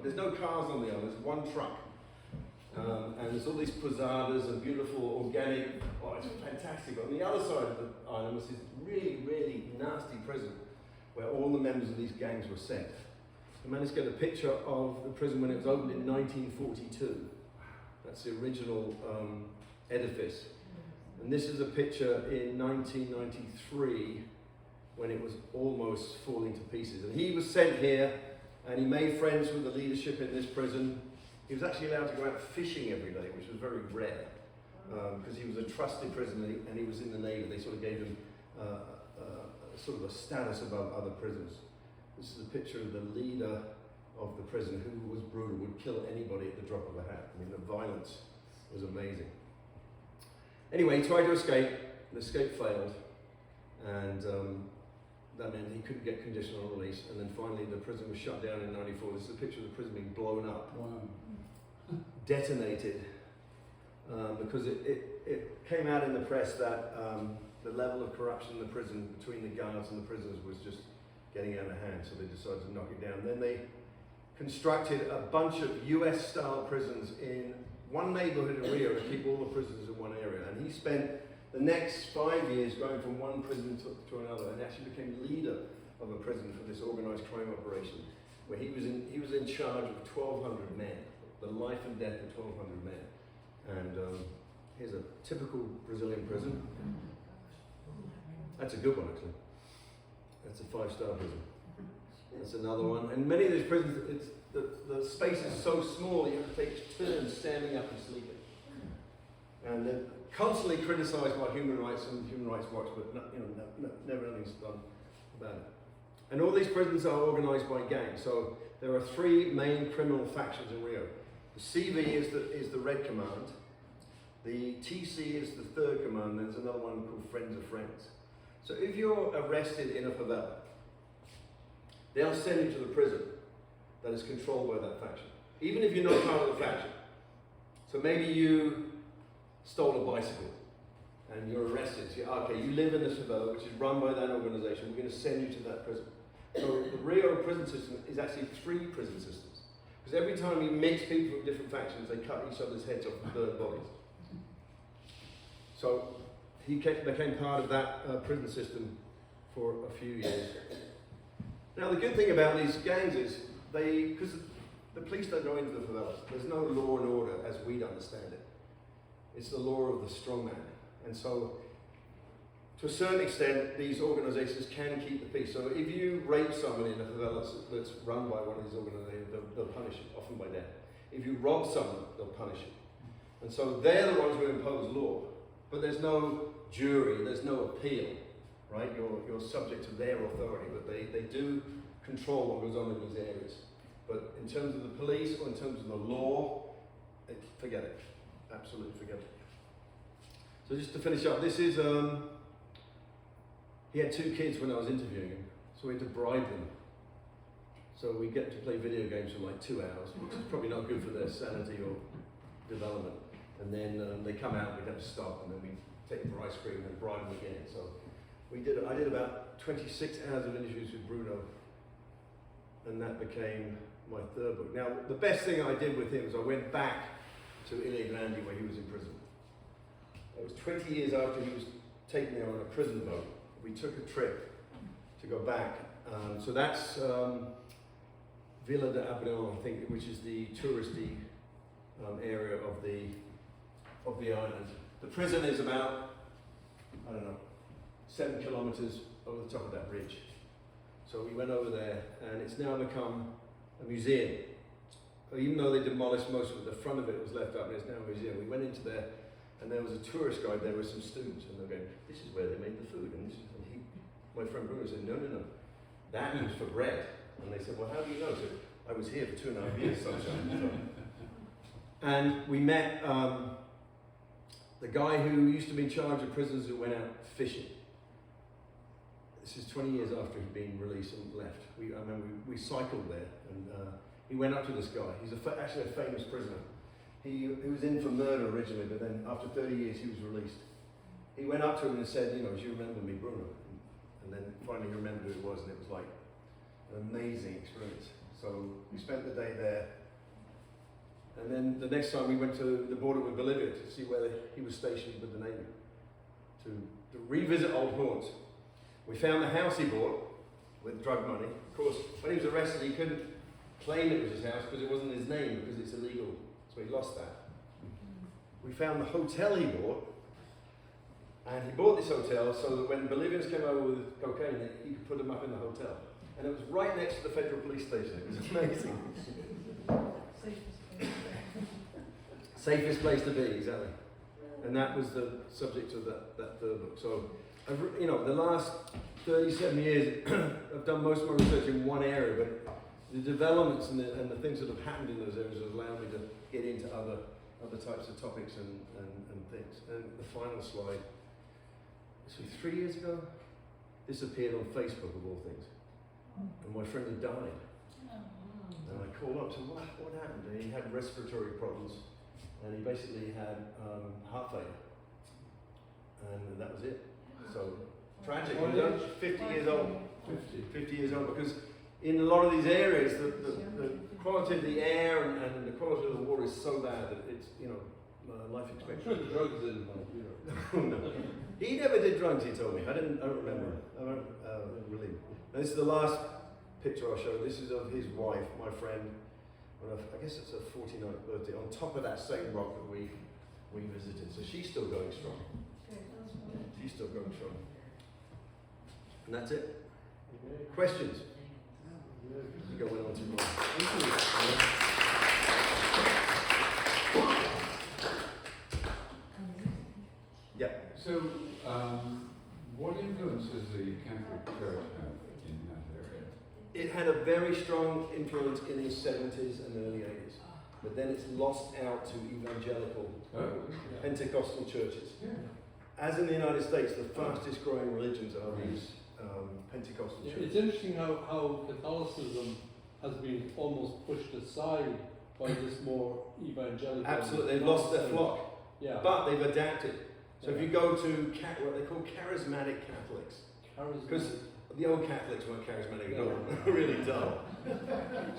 there's no cars on the island, there's one truck. And there's all these posadas and beautiful organic, it's fantastic. But on the other side of the island was this really, really nasty prison where all the members of these gangs were sent. I managed to get a picture of the prison when it was opened in 1942. That's the original edifice. And this is a picture in 1993 when it was almost falling to pieces. And he was sent here and he made friends with the leadership in this prison. He was actually allowed to go out fishing every day, which was very rare, because he was a trusted prisoner and he was in the Navy. They sort of gave him sort of a status above other prisoners. This is a picture of the leader of the prison, who was brutal, would kill anybody at the drop of a hat. I mean, the violence was amazing. Anyway, he tried to escape. The escape failed, and that meant he couldn't get conditional release. And then finally, the prison was shut down in '94. This is a picture of the prison being blown up, detonated, because it came out in the press that the level of corruption in the prison between the guards and the prisoners was just getting out of hand. So they decided to knock it down. Then they constructed a bunch of US-style prisons in one neighborhood in Rio to keep all the prisoners in one area. And he spent the next 5 years going from one prison to another, and actually became leader of a prison for this organized crime operation, where he was in charge of 1,200 men, the life and death of 1,200 men. And here's a typical Brazilian prison. That's a good one, actually. That's a 5-star prison. That's another one. And many of these prisons, the space is so small you have to take turns standing up and sleeping. And they're constantly criticised by Human Rights and Human Rights Watch, but never anything's done about it. And all these prisons are organised by gangs. So there are 3 main criminal factions in Rio. The CV is the Red Command. The TC is the Third Command. There's another one called Friends of Friends. So if you're arrested in a favela, they'll send you to the prison that is controlled by that faction, even if you're not part of the faction. So maybe you stole a bicycle and you're arrested. So okay, you live in this favela, which is run by that organization. We're going to send you to that prison. So the Rio prison system is actually 3 prison systems, because every time you mix people from different factions, they cut each other's heads off and burn bodies. So he became part of that prison system for a few years. Now the good thing about these gangs is because the police don't go into the favelas, there's no law and order as we'd understand it. It's the law of the strong man. And so to a certain extent, these organizations can keep the peace. So if you rape someone in a favela that's run by one of these organizations, they'll punish you, often by death. If you rob someone, they'll punish you. And so they're the ones who impose law. But there's no jury, there's no appeal, right? You're subject to their authority, but they do control what goes on in these areas. But in terms of the police or in terms of the law, forget it. Absolutely forget it. So just to finish up, this is, he had 2 kids when I was interviewing him, so we had to bribe them. So we get to play video games for like 2 hours, which is probably not good for their sanity or development. And then they come out, we'd have to stop, and then we take them for ice cream and bribe them again. So I did about 26 hours of interviews with Bruno, and that became my 3rd book. Now, the best thing I did with him is I went back to Ilha Grande where he was in prison. It was 20 years after he was taken there on a prison boat. We took a trip to go back. So that's Vila de Abreu, I think, which is the touristy area of the island. The prison is about, 7 kilometers over the top of that ridge. So we went over there, and it's now become a museum. Even though they demolished most of it, the front of it was left up, and it's now a museum. We went into there, and there was a tourist guide there with some students, and they're going, "This is where they made the food." And my friend Bruno said, "No, that was for bread." And they said, "Well, how do you know?" So I was here for 2.5 years, sunshine. And we met the guy who used to be in charge of prisoners who went out fishing. This is 20 years after he'd been released and left. I remember we cycled there, and he went up to this guy. He's actually a famous prisoner. He was in for murder originally, but then after 30 years he was released. He went up to him and said, "Do you remember me, Bruno?" And then finally he remembered who it was, and it was like an amazing experience. So we spent the day there. And then the next time we went to the border with Bolivia to see where he was stationed with the Navy, to revisit old haunts. We found the house he bought with drug money. Of course, when he was arrested, he couldn't claim it was his house because it wasn't his name because it's illegal. So he lost that. We found the hotel he bought, and he bought this hotel so that when Bolivians came over with cocaine, he could put them up in the hotel. And it was right next to the federal police station. It was amazing. Safest place to be, exactly. And that was the subject of that third book. So, you know, the last 37 years, I've done most of my research in one area, but the developments and the things that have happened in those areas have allowed me to get into other types of topics and things. And the final slide, so 3 years ago, this appeared on Facebook of all things. And my friend had died. And I called up and said, what happened? And he had respiratory problems, and he basically had heart failure. And that was it. So, tragic. He was 50 years old. 50 years old, because in a lot of these areas, the quality of the air and the quality of the water is so bad that it's, you know, life I'm expectancy. sure the drugs didn't help either. No. He never did drugs, he told me. I don't remember. I don't really. And this is the last picture I'll show. This is of his wife, my friend. I guess it's her 49th birthday. On top of that same rock that we visited. So she's still going strong. She's still going strong. And that's it. Questions? You go on too long. Yeah. So, what influence does the Catholic Church have in that area? It had a very strong influence in the 70s and early 80s, but then it's lost out to evangelical Pentecostal churches. Yeah. As in the United States, the fastest growing religions are these Pentecostal It's churches. interesting how Catholicism has been almost pushed aside by this more evangelical. Absolutely, they've lost their flock, Yeah. but they've adapted. So if you go to what they call charismatic Catholics, because the old Catholics weren't charismatic at all, they were really dull.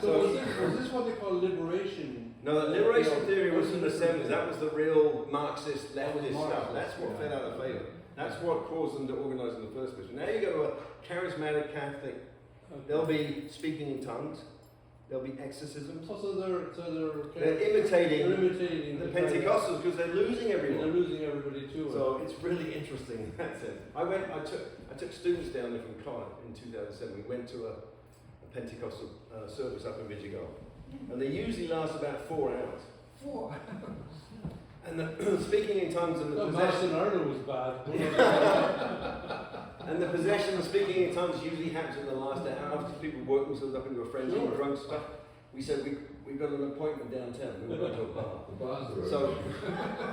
So was this what they call liberation? No, the liberation theory was in the 70s. That was the real Marxist, leftist stuff. Marxist, That's what yeah. fell out of favour. That's what caused them to organise in the first place. Now you go to a charismatic Catholic, they'll be speaking in tongues, there'll be exorcisms. So They're imitating imitating the Pentecostals because they're losing They're everyone. losing everybody too. So it's really interesting in that sense. I took students down there from Cardiff in 2007. We went to a Pentecostal service up in Vidigal. And they usually last about 4 hours. 4. And the speaking in tongues and the possession. Martin Arnold was bad. And the possession and speaking in tongues usually happens in the last hour after people work themselves up into a frenzy and drunk stuff. We said we've got an appointment downtown. We were going to a bar. The bars are So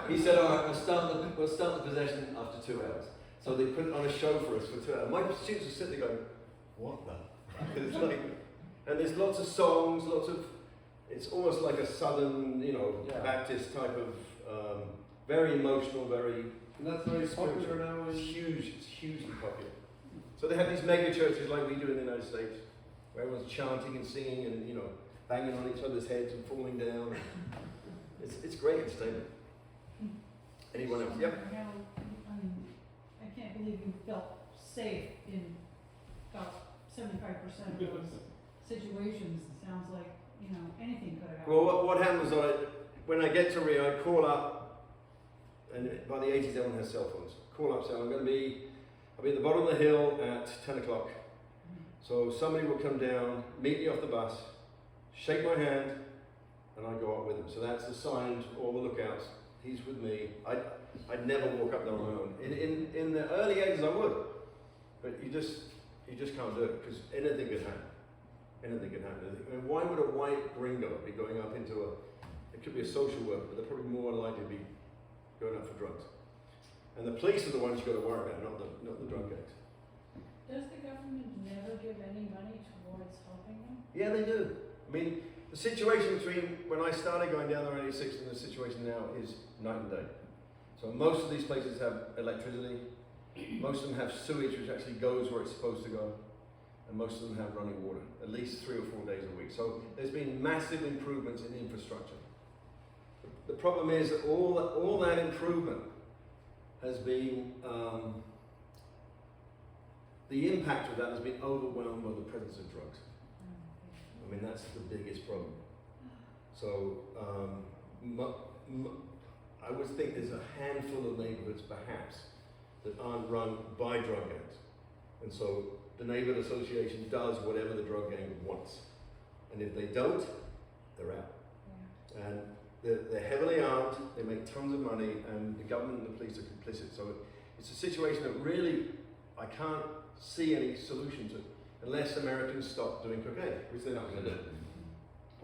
he said, all right, we'll start the possession after 2 hours. So they put on a show for us for 2 hours. My students are sitting there going, what the? It's like, and there's lots of songs, it's almost like a southern, Yeah. Baptist type of, very emotional, very And that's very popular now. it's huge, it's hugely popular. So they have these mega churches like we do in the United States, where everyone's chanting and singing and, banging on each other's heads and falling down. It's great entertainment. Anyone else? Yep. I can't believe you felt safe in about 75% of those situations. It sounds like, anything could have happened. Well, what happened was when I get to Rio, I call up, and by the 80s everyone has cell phones. Call up, say I'll be at the bottom of the hill at 10 o'clock. So somebody will come down, meet me off the bus, shake my hand, and I go up with him. So that's the sign to all the lookouts. He's with me. I'd never walk up there on my own. In the early 80s I would, but you just can't do it because anything could happen. Anything could happen. I mean, why would a white gringo be going up into it could be a social worker, but they're probably more likely to be going up for drugs. And the police are the ones you've got to worry about, not the drug addicts. Does the government never give any money towards helping them? Yeah, they do. I mean, the situation between when I started going down there in 86 and the situation now is night and day. So most of these places have electricity, most of them have sewage which actually goes where it's supposed to go, and most of them have running water, at least 3 or 4 days a week. So there's been massive improvements in infrastructure. The problem is that all that improvement has been, the impact of that has been overwhelmed by the presence of drugs. I mean, that's the biggest problem. So, I would think there's a handful of neighborhoods perhaps that aren't run by drug gangs. And so the neighborhood association does whatever the drug gang wants. And if they don't, they're out. And they're heavily armed, they make tons of money, and the government and the police are complicit. So it's a situation that really, I can't see any solution to unless Americans stop doing cocaine, which they're not going to do.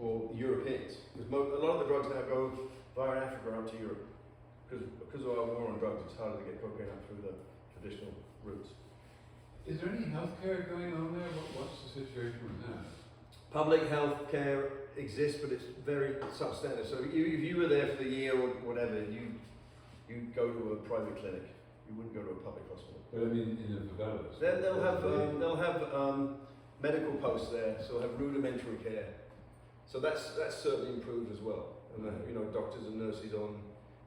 Or Europeans. Because a lot of the drugs now go via Africa up to Europe. Because of our war on drugs, it's harder to get cocaine up through the traditional routes. Is there any healthcare going on there? What's the situation with that? Public health care exists, but it's very substandard. So if you were there for the year or whatever, you go to a private clinic. You wouldn't go to a public hospital. But I mean, in the favelas. They'll have medical posts there, so they'll have rudimentary care. So that's certainly improved as well. And you know, doctors and nurses on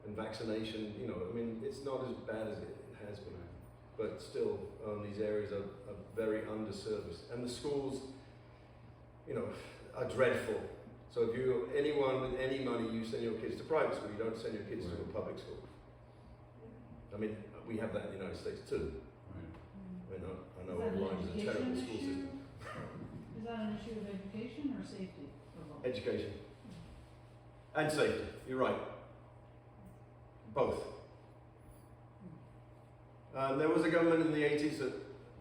and vaccination. You know, I mean, it's not as bad as it has been, but still, these areas are very underserviced, and the schools, you know, are dreadful. So if you anyone with any money, you send your kids to private school. You don't send your kids to a public school. I mean, we have that in the United States too. Right. I know Is that an Ireland is a terrible education school issue? system. Is that an issue of education or safety for both? Education and safety. You're right. Both. There was a government in the 80s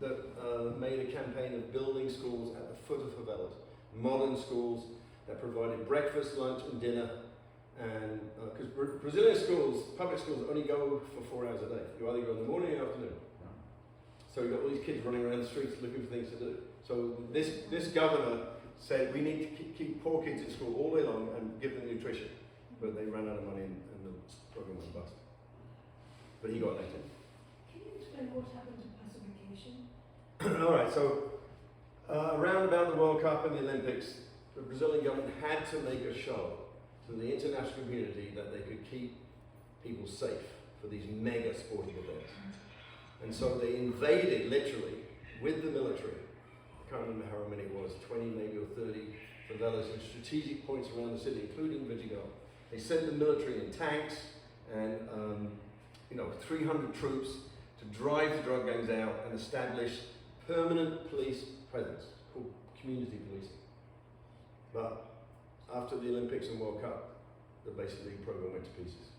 that made a campaign of building schools at the foot of favelas, modern schools that provided breakfast, lunch, and dinner. And because Brazilian schools, public schools, only go for 4 hours a day. You either go in the morning or afternoon. So you've got all these kids running around the streets looking for things to do. So this governor said we need to keep poor kids in school all day long and give them nutrition. But they ran out of money and the program went bust. But he got elected. Can you explain what happened to pacification? All right, so around about the World Cup and the Olympics, the Brazilian government had to make a show to the international community that they could keep people safe for these mega sporting events. And so they invaded, literally, with the military. I can't remember how many it was, 20 maybe or 30 favelas in strategic points around the city, including Vidigal. They sent the military in tanks and 300 troops to drive the drug gangs out and establish permanent police presence called community policing. But after the Olympics and World Cup, the program went to pieces.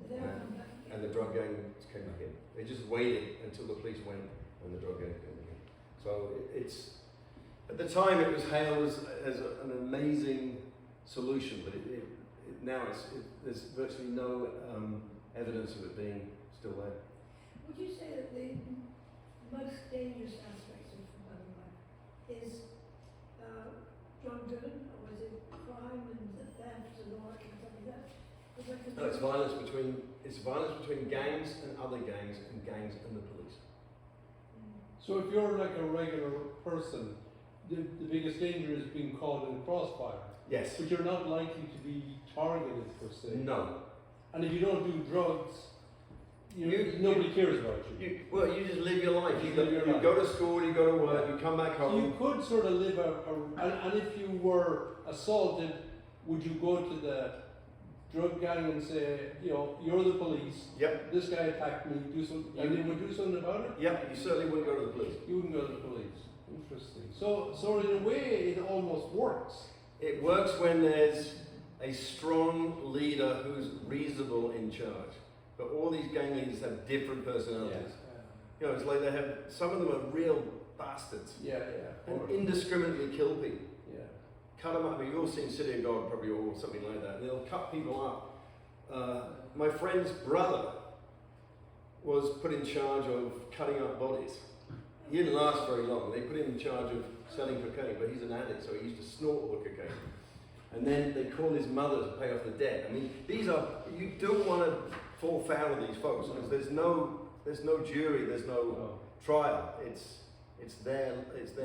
Did they ever come back again? And the drug gangs came back in. They just waited until the police went and the drug gangs came back in. So it's, at the time it was hailed as an amazing solution, but now there's virtually no evidence of it being still there. Would you say that the most dangerous aspect of urban life is drug-driven, or is it crime and theft and all that kind of stuff like that? Because I can No, it's violence between gangs and other gangs and gangs and the police. So if you're like a regular person, the biggest danger is being caught in a crossfire. Yes. But you're not likely to be targeted per se. No. And if you don't do drugs, nobody cares about you. You just live your life. You Live your life. go to school, you go to work, you come back So home. you could sort of live and if you were assaulted, would you go to the drug gang and say, you're the police, Yep. this guy attacked me, do something, and they would do something about it? Yep. You certainly wouldn't go to the police. You wouldn't go to the police. Interesting. So in a way, it almost works. It works when there's a strong leader who's reasonable in charge. But all these gang leaders have different personalities. It's like some of them are real bastards Yeah. and indiscriminately kill people. Yeah. Cut them up. You've all seen City of God probably, or something like that. They'll cut people up. My friend's brother was put in charge of cutting up bodies. He didn't last very long. They put him in charge of selling cocaine, but he's an addict, so he used to snort all the cocaine. And then they called his mother to pay off the debt. I mean, you don't want to fall foul of these folks because there's no jury, there's no trial. It's their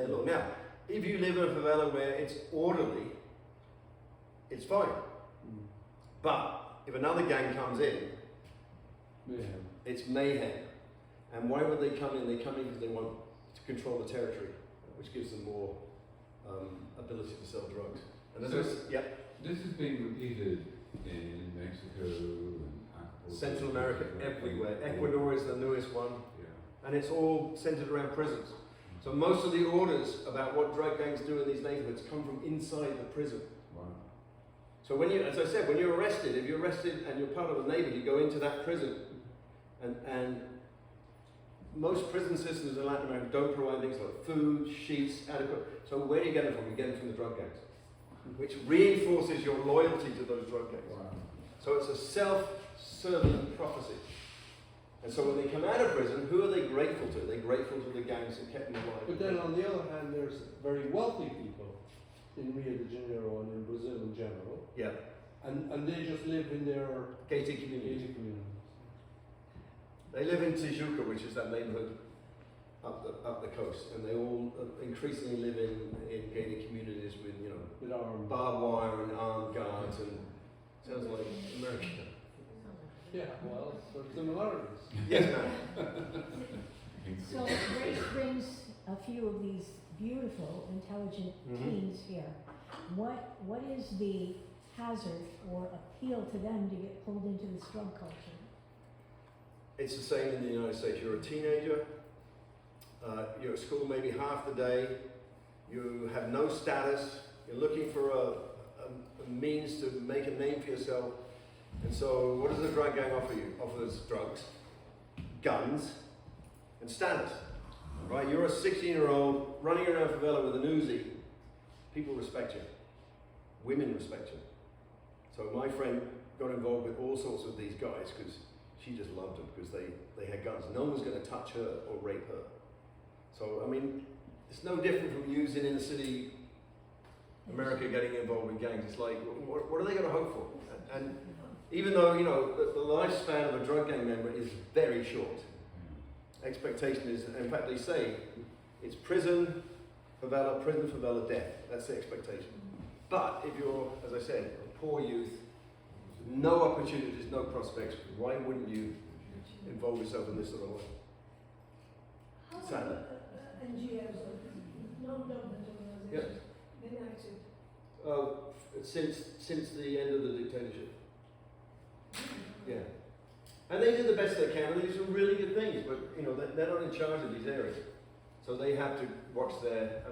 law. Now, if you live in a favela where it's orderly, it's fine. But if another gang comes in, Mayhem. it's mayhem. And why would they come in? They come in because they want to control the territory, which gives them more ability to sell drugs. And as I So- yeah, This is being repeated in Mexico and Acapulco. Central America, everywhere. Ecuador is the newest one, Yeah. and it's all centered around prisons. So most of the orders about what drug gangs do in these neighborhoods come from inside the prison. Wow. So when you, as I said, when you're arrested, if you're arrested and you're part of a neighborhood, you go into that prison, and most prison systems in Latin America don't provide things like food, sheets, adequate. So where do you get them from? You get them from the drug gangs, which reinforces your loyalty to those drug gangs. Wow. So it's a self-serving prophecy. And so when they come out of prison, who are they grateful to? They're grateful to the gangs that kept them alive. But then on the other hand, there's very wealthy people in Rio de Janeiro and in Brazil in general, Yeah, and they just live in their gated communities. gated communities. They live in Tijuca, which is that neighborhood up the coast, and they all increasingly live in gated communities with, you know, With armed. barbed wire and armed guards, and sounds like America. Yeah, well, there's similarities. Yes, ma'am. So Grace brings a few of these beautiful, intelligent Mhm. teens here. What is the hazard or appeal to them to get pulled into this drug culture? It's the same in the United States. You're a teenager, you're at school maybe half the day, you have no status, you're looking for a means to make a name for yourself. And so what does a drug gang offer you? Offers drugs, guns, and status. Right? You're a 16-year-old running around favela with an Uzi. People respect you. Women respect you. So my friend got involved with all sorts of these guys because she just loved them because they had guns. No one was going to touch her or rape her. So, I mean, it's no different from using inner city America getting involved with gangs. It's like, what are they going to hope for? And even though, you know, the lifespan of a drug gang member is very short, expectation is, in fact, they say it's prison, favela, death. That's the expectation. But if you're, as I said, a poor youth, no opportunities, no prospects, why wouldn't you involve yourself in this sort of way? How are Sadly. NGOs or non-government organisations been active? Since the end of the dictatorship. Yeah. And they do the best they can, and they do some really good things, but you know, they're not in charge of these areas. So they have to watch their,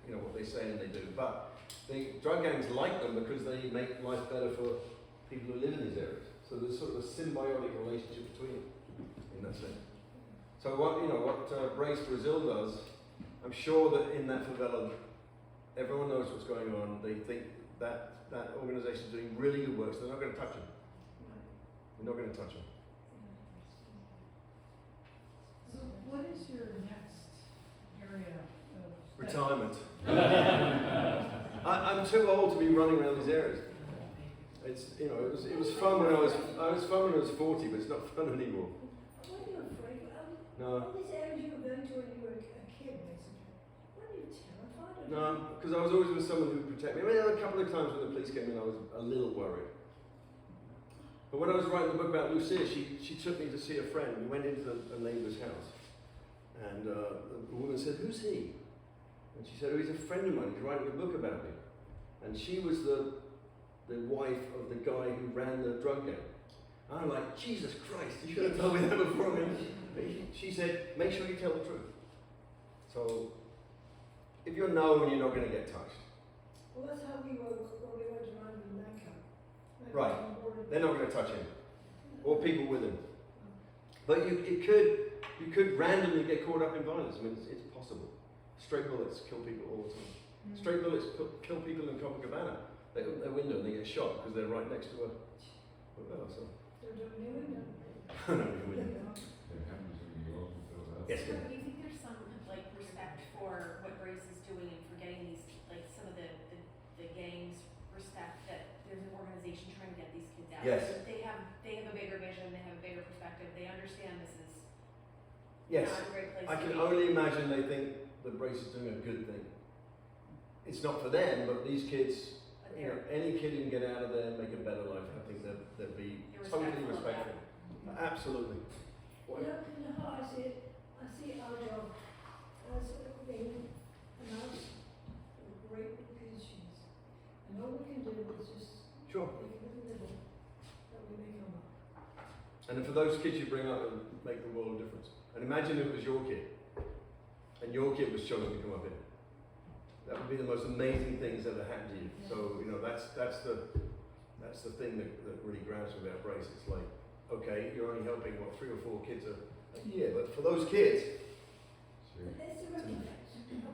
you know, what they say and they do. But the drug gangs like them because they make life better for people who live in these areas. So there's sort of a symbiotic relationship between them in that sense. So what Brace Brazil does, I'm sure that in that favela, everyone knows what's going on. They think that organisation is doing really good work, so they're not going to touch them. They're not going to touch them. So what is your next area of study? Retirement. I'm too old to be running around these areas. It's, you know, it was fun when I was fun when I was 40, but it's not fun anymore. Were you afraid? No, All these areas you were going to when you were a kid, basically. Were you terrified? no, because I was always with someone who would protect me. I mean, there were a couple of times when the police came in, I was a little worried. But when I was writing the book about Lucia, she took me to see a friend. We went into a neighbour's house, and the woman said, "Who's he?" And she said, "Oh, he's a friend of mine. He's writing a book about me." And she was the wife of the guy who ran the drug gang. And I'm like, Jesus Christ, you should have told me that before. I mean, she said, "Make sure you tell the truth." So, if you're known, you're not going to get touched. Well, that's how we were when we went around in Mecca. Right. They're not going to touch him, or people with him. But you could randomly get caught up in violence. I mean, it's possible. Stray bullets kill people all the time. Stray bullets kill people in Copacabana. They open their window and they get shot because they're right next to a well, so. They're doing new window. No, your window. It happens in New York and Philadelphia. Yes, So ma'am. do you think there's some like respect for what Brace is doing and for getting these like some of the gangs respect that there's an organization trying to get these kids out? Yes. They have a bigger vision, they have a bigger perspective, they understand this is Yes. not a great place I to can be. only imagine they think the Brace is doing a good thing. It's not for them, but these kids, But you know, they're any kid who can get out of there and make a better life, I think they'd be You're totally respectful of respectful. Absolutely. You know how I see it? I see our job as being a mouse for those kids you bring up, it'll make the world of difference. And imagine if it was your kid, and your kid was chosen to come up in it. That would be the most amazing things that ever happened to you. So, you know, that's the thing that really grabs me about Brace. It's like, okay, you're only helping, what, 3 or 4 kids a year, but for those kids, It's a recommendation.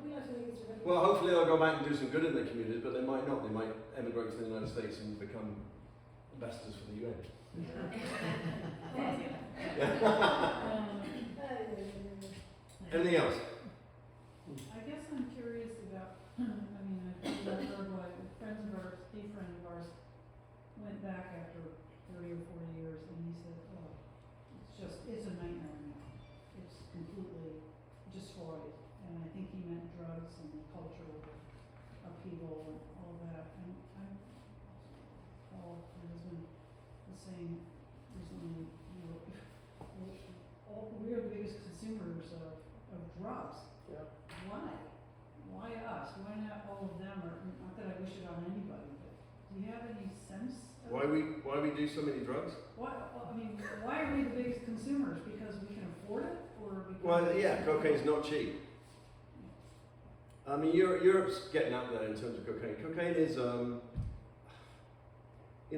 We like to think it's a recommendation. well, hopefully they'll go back and do some good in their communities, but they might not. They might emigrate to the United States and become ambassadors for the UN. Anything else? I guess I'm curious about, I mean, I've heard what friends of ours, a friend of ours, went back after 30 or 40 years and he said, oh, it's a nightmare now. It's completely destroyed. And I think he meant drugs and cultural upheaval and all that. And Paul, my husband, was saying recently, you know, we're the biggest consumers of drugs. Yeah. Why? Why us? Why not all of them? Or not that I wish it on anybody, but do you have any sense? Of Why we do so many drugs? I mean, why are we the biggest consumers? Because we can afford it, or because? Well, yeah, cocaine's not cheap. I mean, Europe's getting up there in terms of cocaine. Cocaine is, you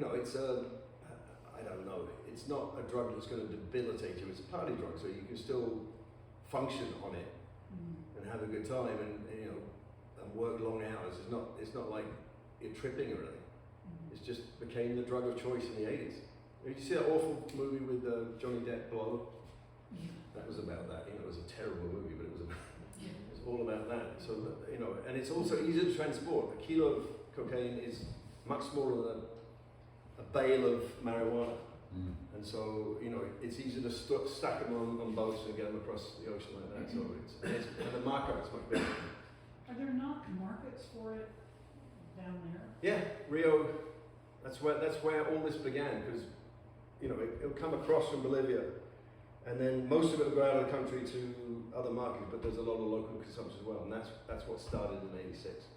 know, it's I don't know. It's not a drug that's going to debilitate you. It's a party drug, so you can still function on it and have a good time, and you know, and work long hours. It's not like you're tripping or anything. It just became the drug of choice in the 80s. Did you see that awful movie with Johnny Depp, Blow? That was about that. You know, it was a terrible movie, but it was all about that. So that, you know, and it's also easy to transport. A kilo of cocaine is much smaller than a bale of marijuana. And so, you know, it's easy to stack them on boats and get them across the ocean like that. So and the markup is much bigger. Are there not markets for it down there? Yeah, Rio. That's where all this began, because you know it'll come across from Bolivia, and then most of it will go out of the country to other markets. But there's a lot of local consumption as well, and that's what started in '86.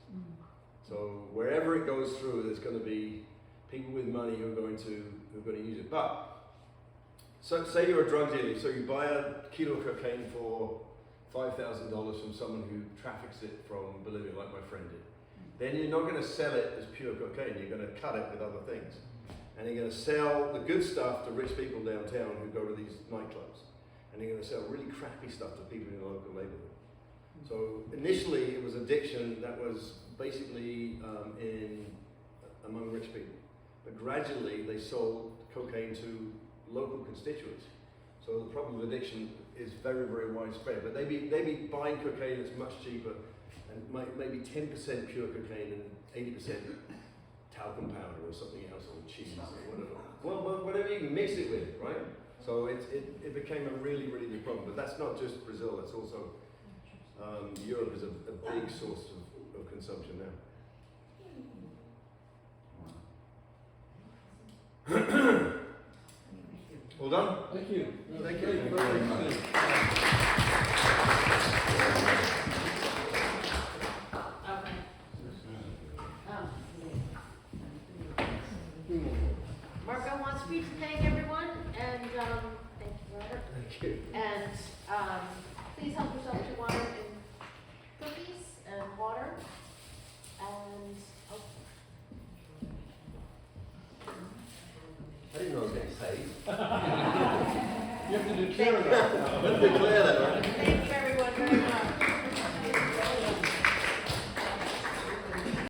So wherever it goes through, there's going to be people with money who are going to use it. But so say you're a drug dealer, so you buy a kilo of cocaine for $5,000 from someone who traffics it from Bolivia, like my friend did. Then you're not going to sell it as pure cocaine. You're going to cut it with other things, and you're going to sell the good stuff to rich people downtown who go to these nightclubs, and you're going to sell really crappy stuff to people in the local neighborhood. So initially, it was addiction that was basically among rich people. But gradually, they sold cocaine to local constituents. So the problem with addiction is very, very widespread. But they be buying cocaine that's much cheaper, and maybe 10% pure cocaine and 80% talcum powder or something else, or cheese or whatever. Well, whatever you can mix it with, right? So it became a really, really big problem. But that's not just Brazil. That's also Europe is a big source of consumption now. All done? Thank you. Thank you. Very much. Margot wants me to thank everyone, and thank you, Robert. Thank you. And please help yourself to wine and cookies and water. And I didn't know I was getting paid. You have to declare that now. Declare that, right?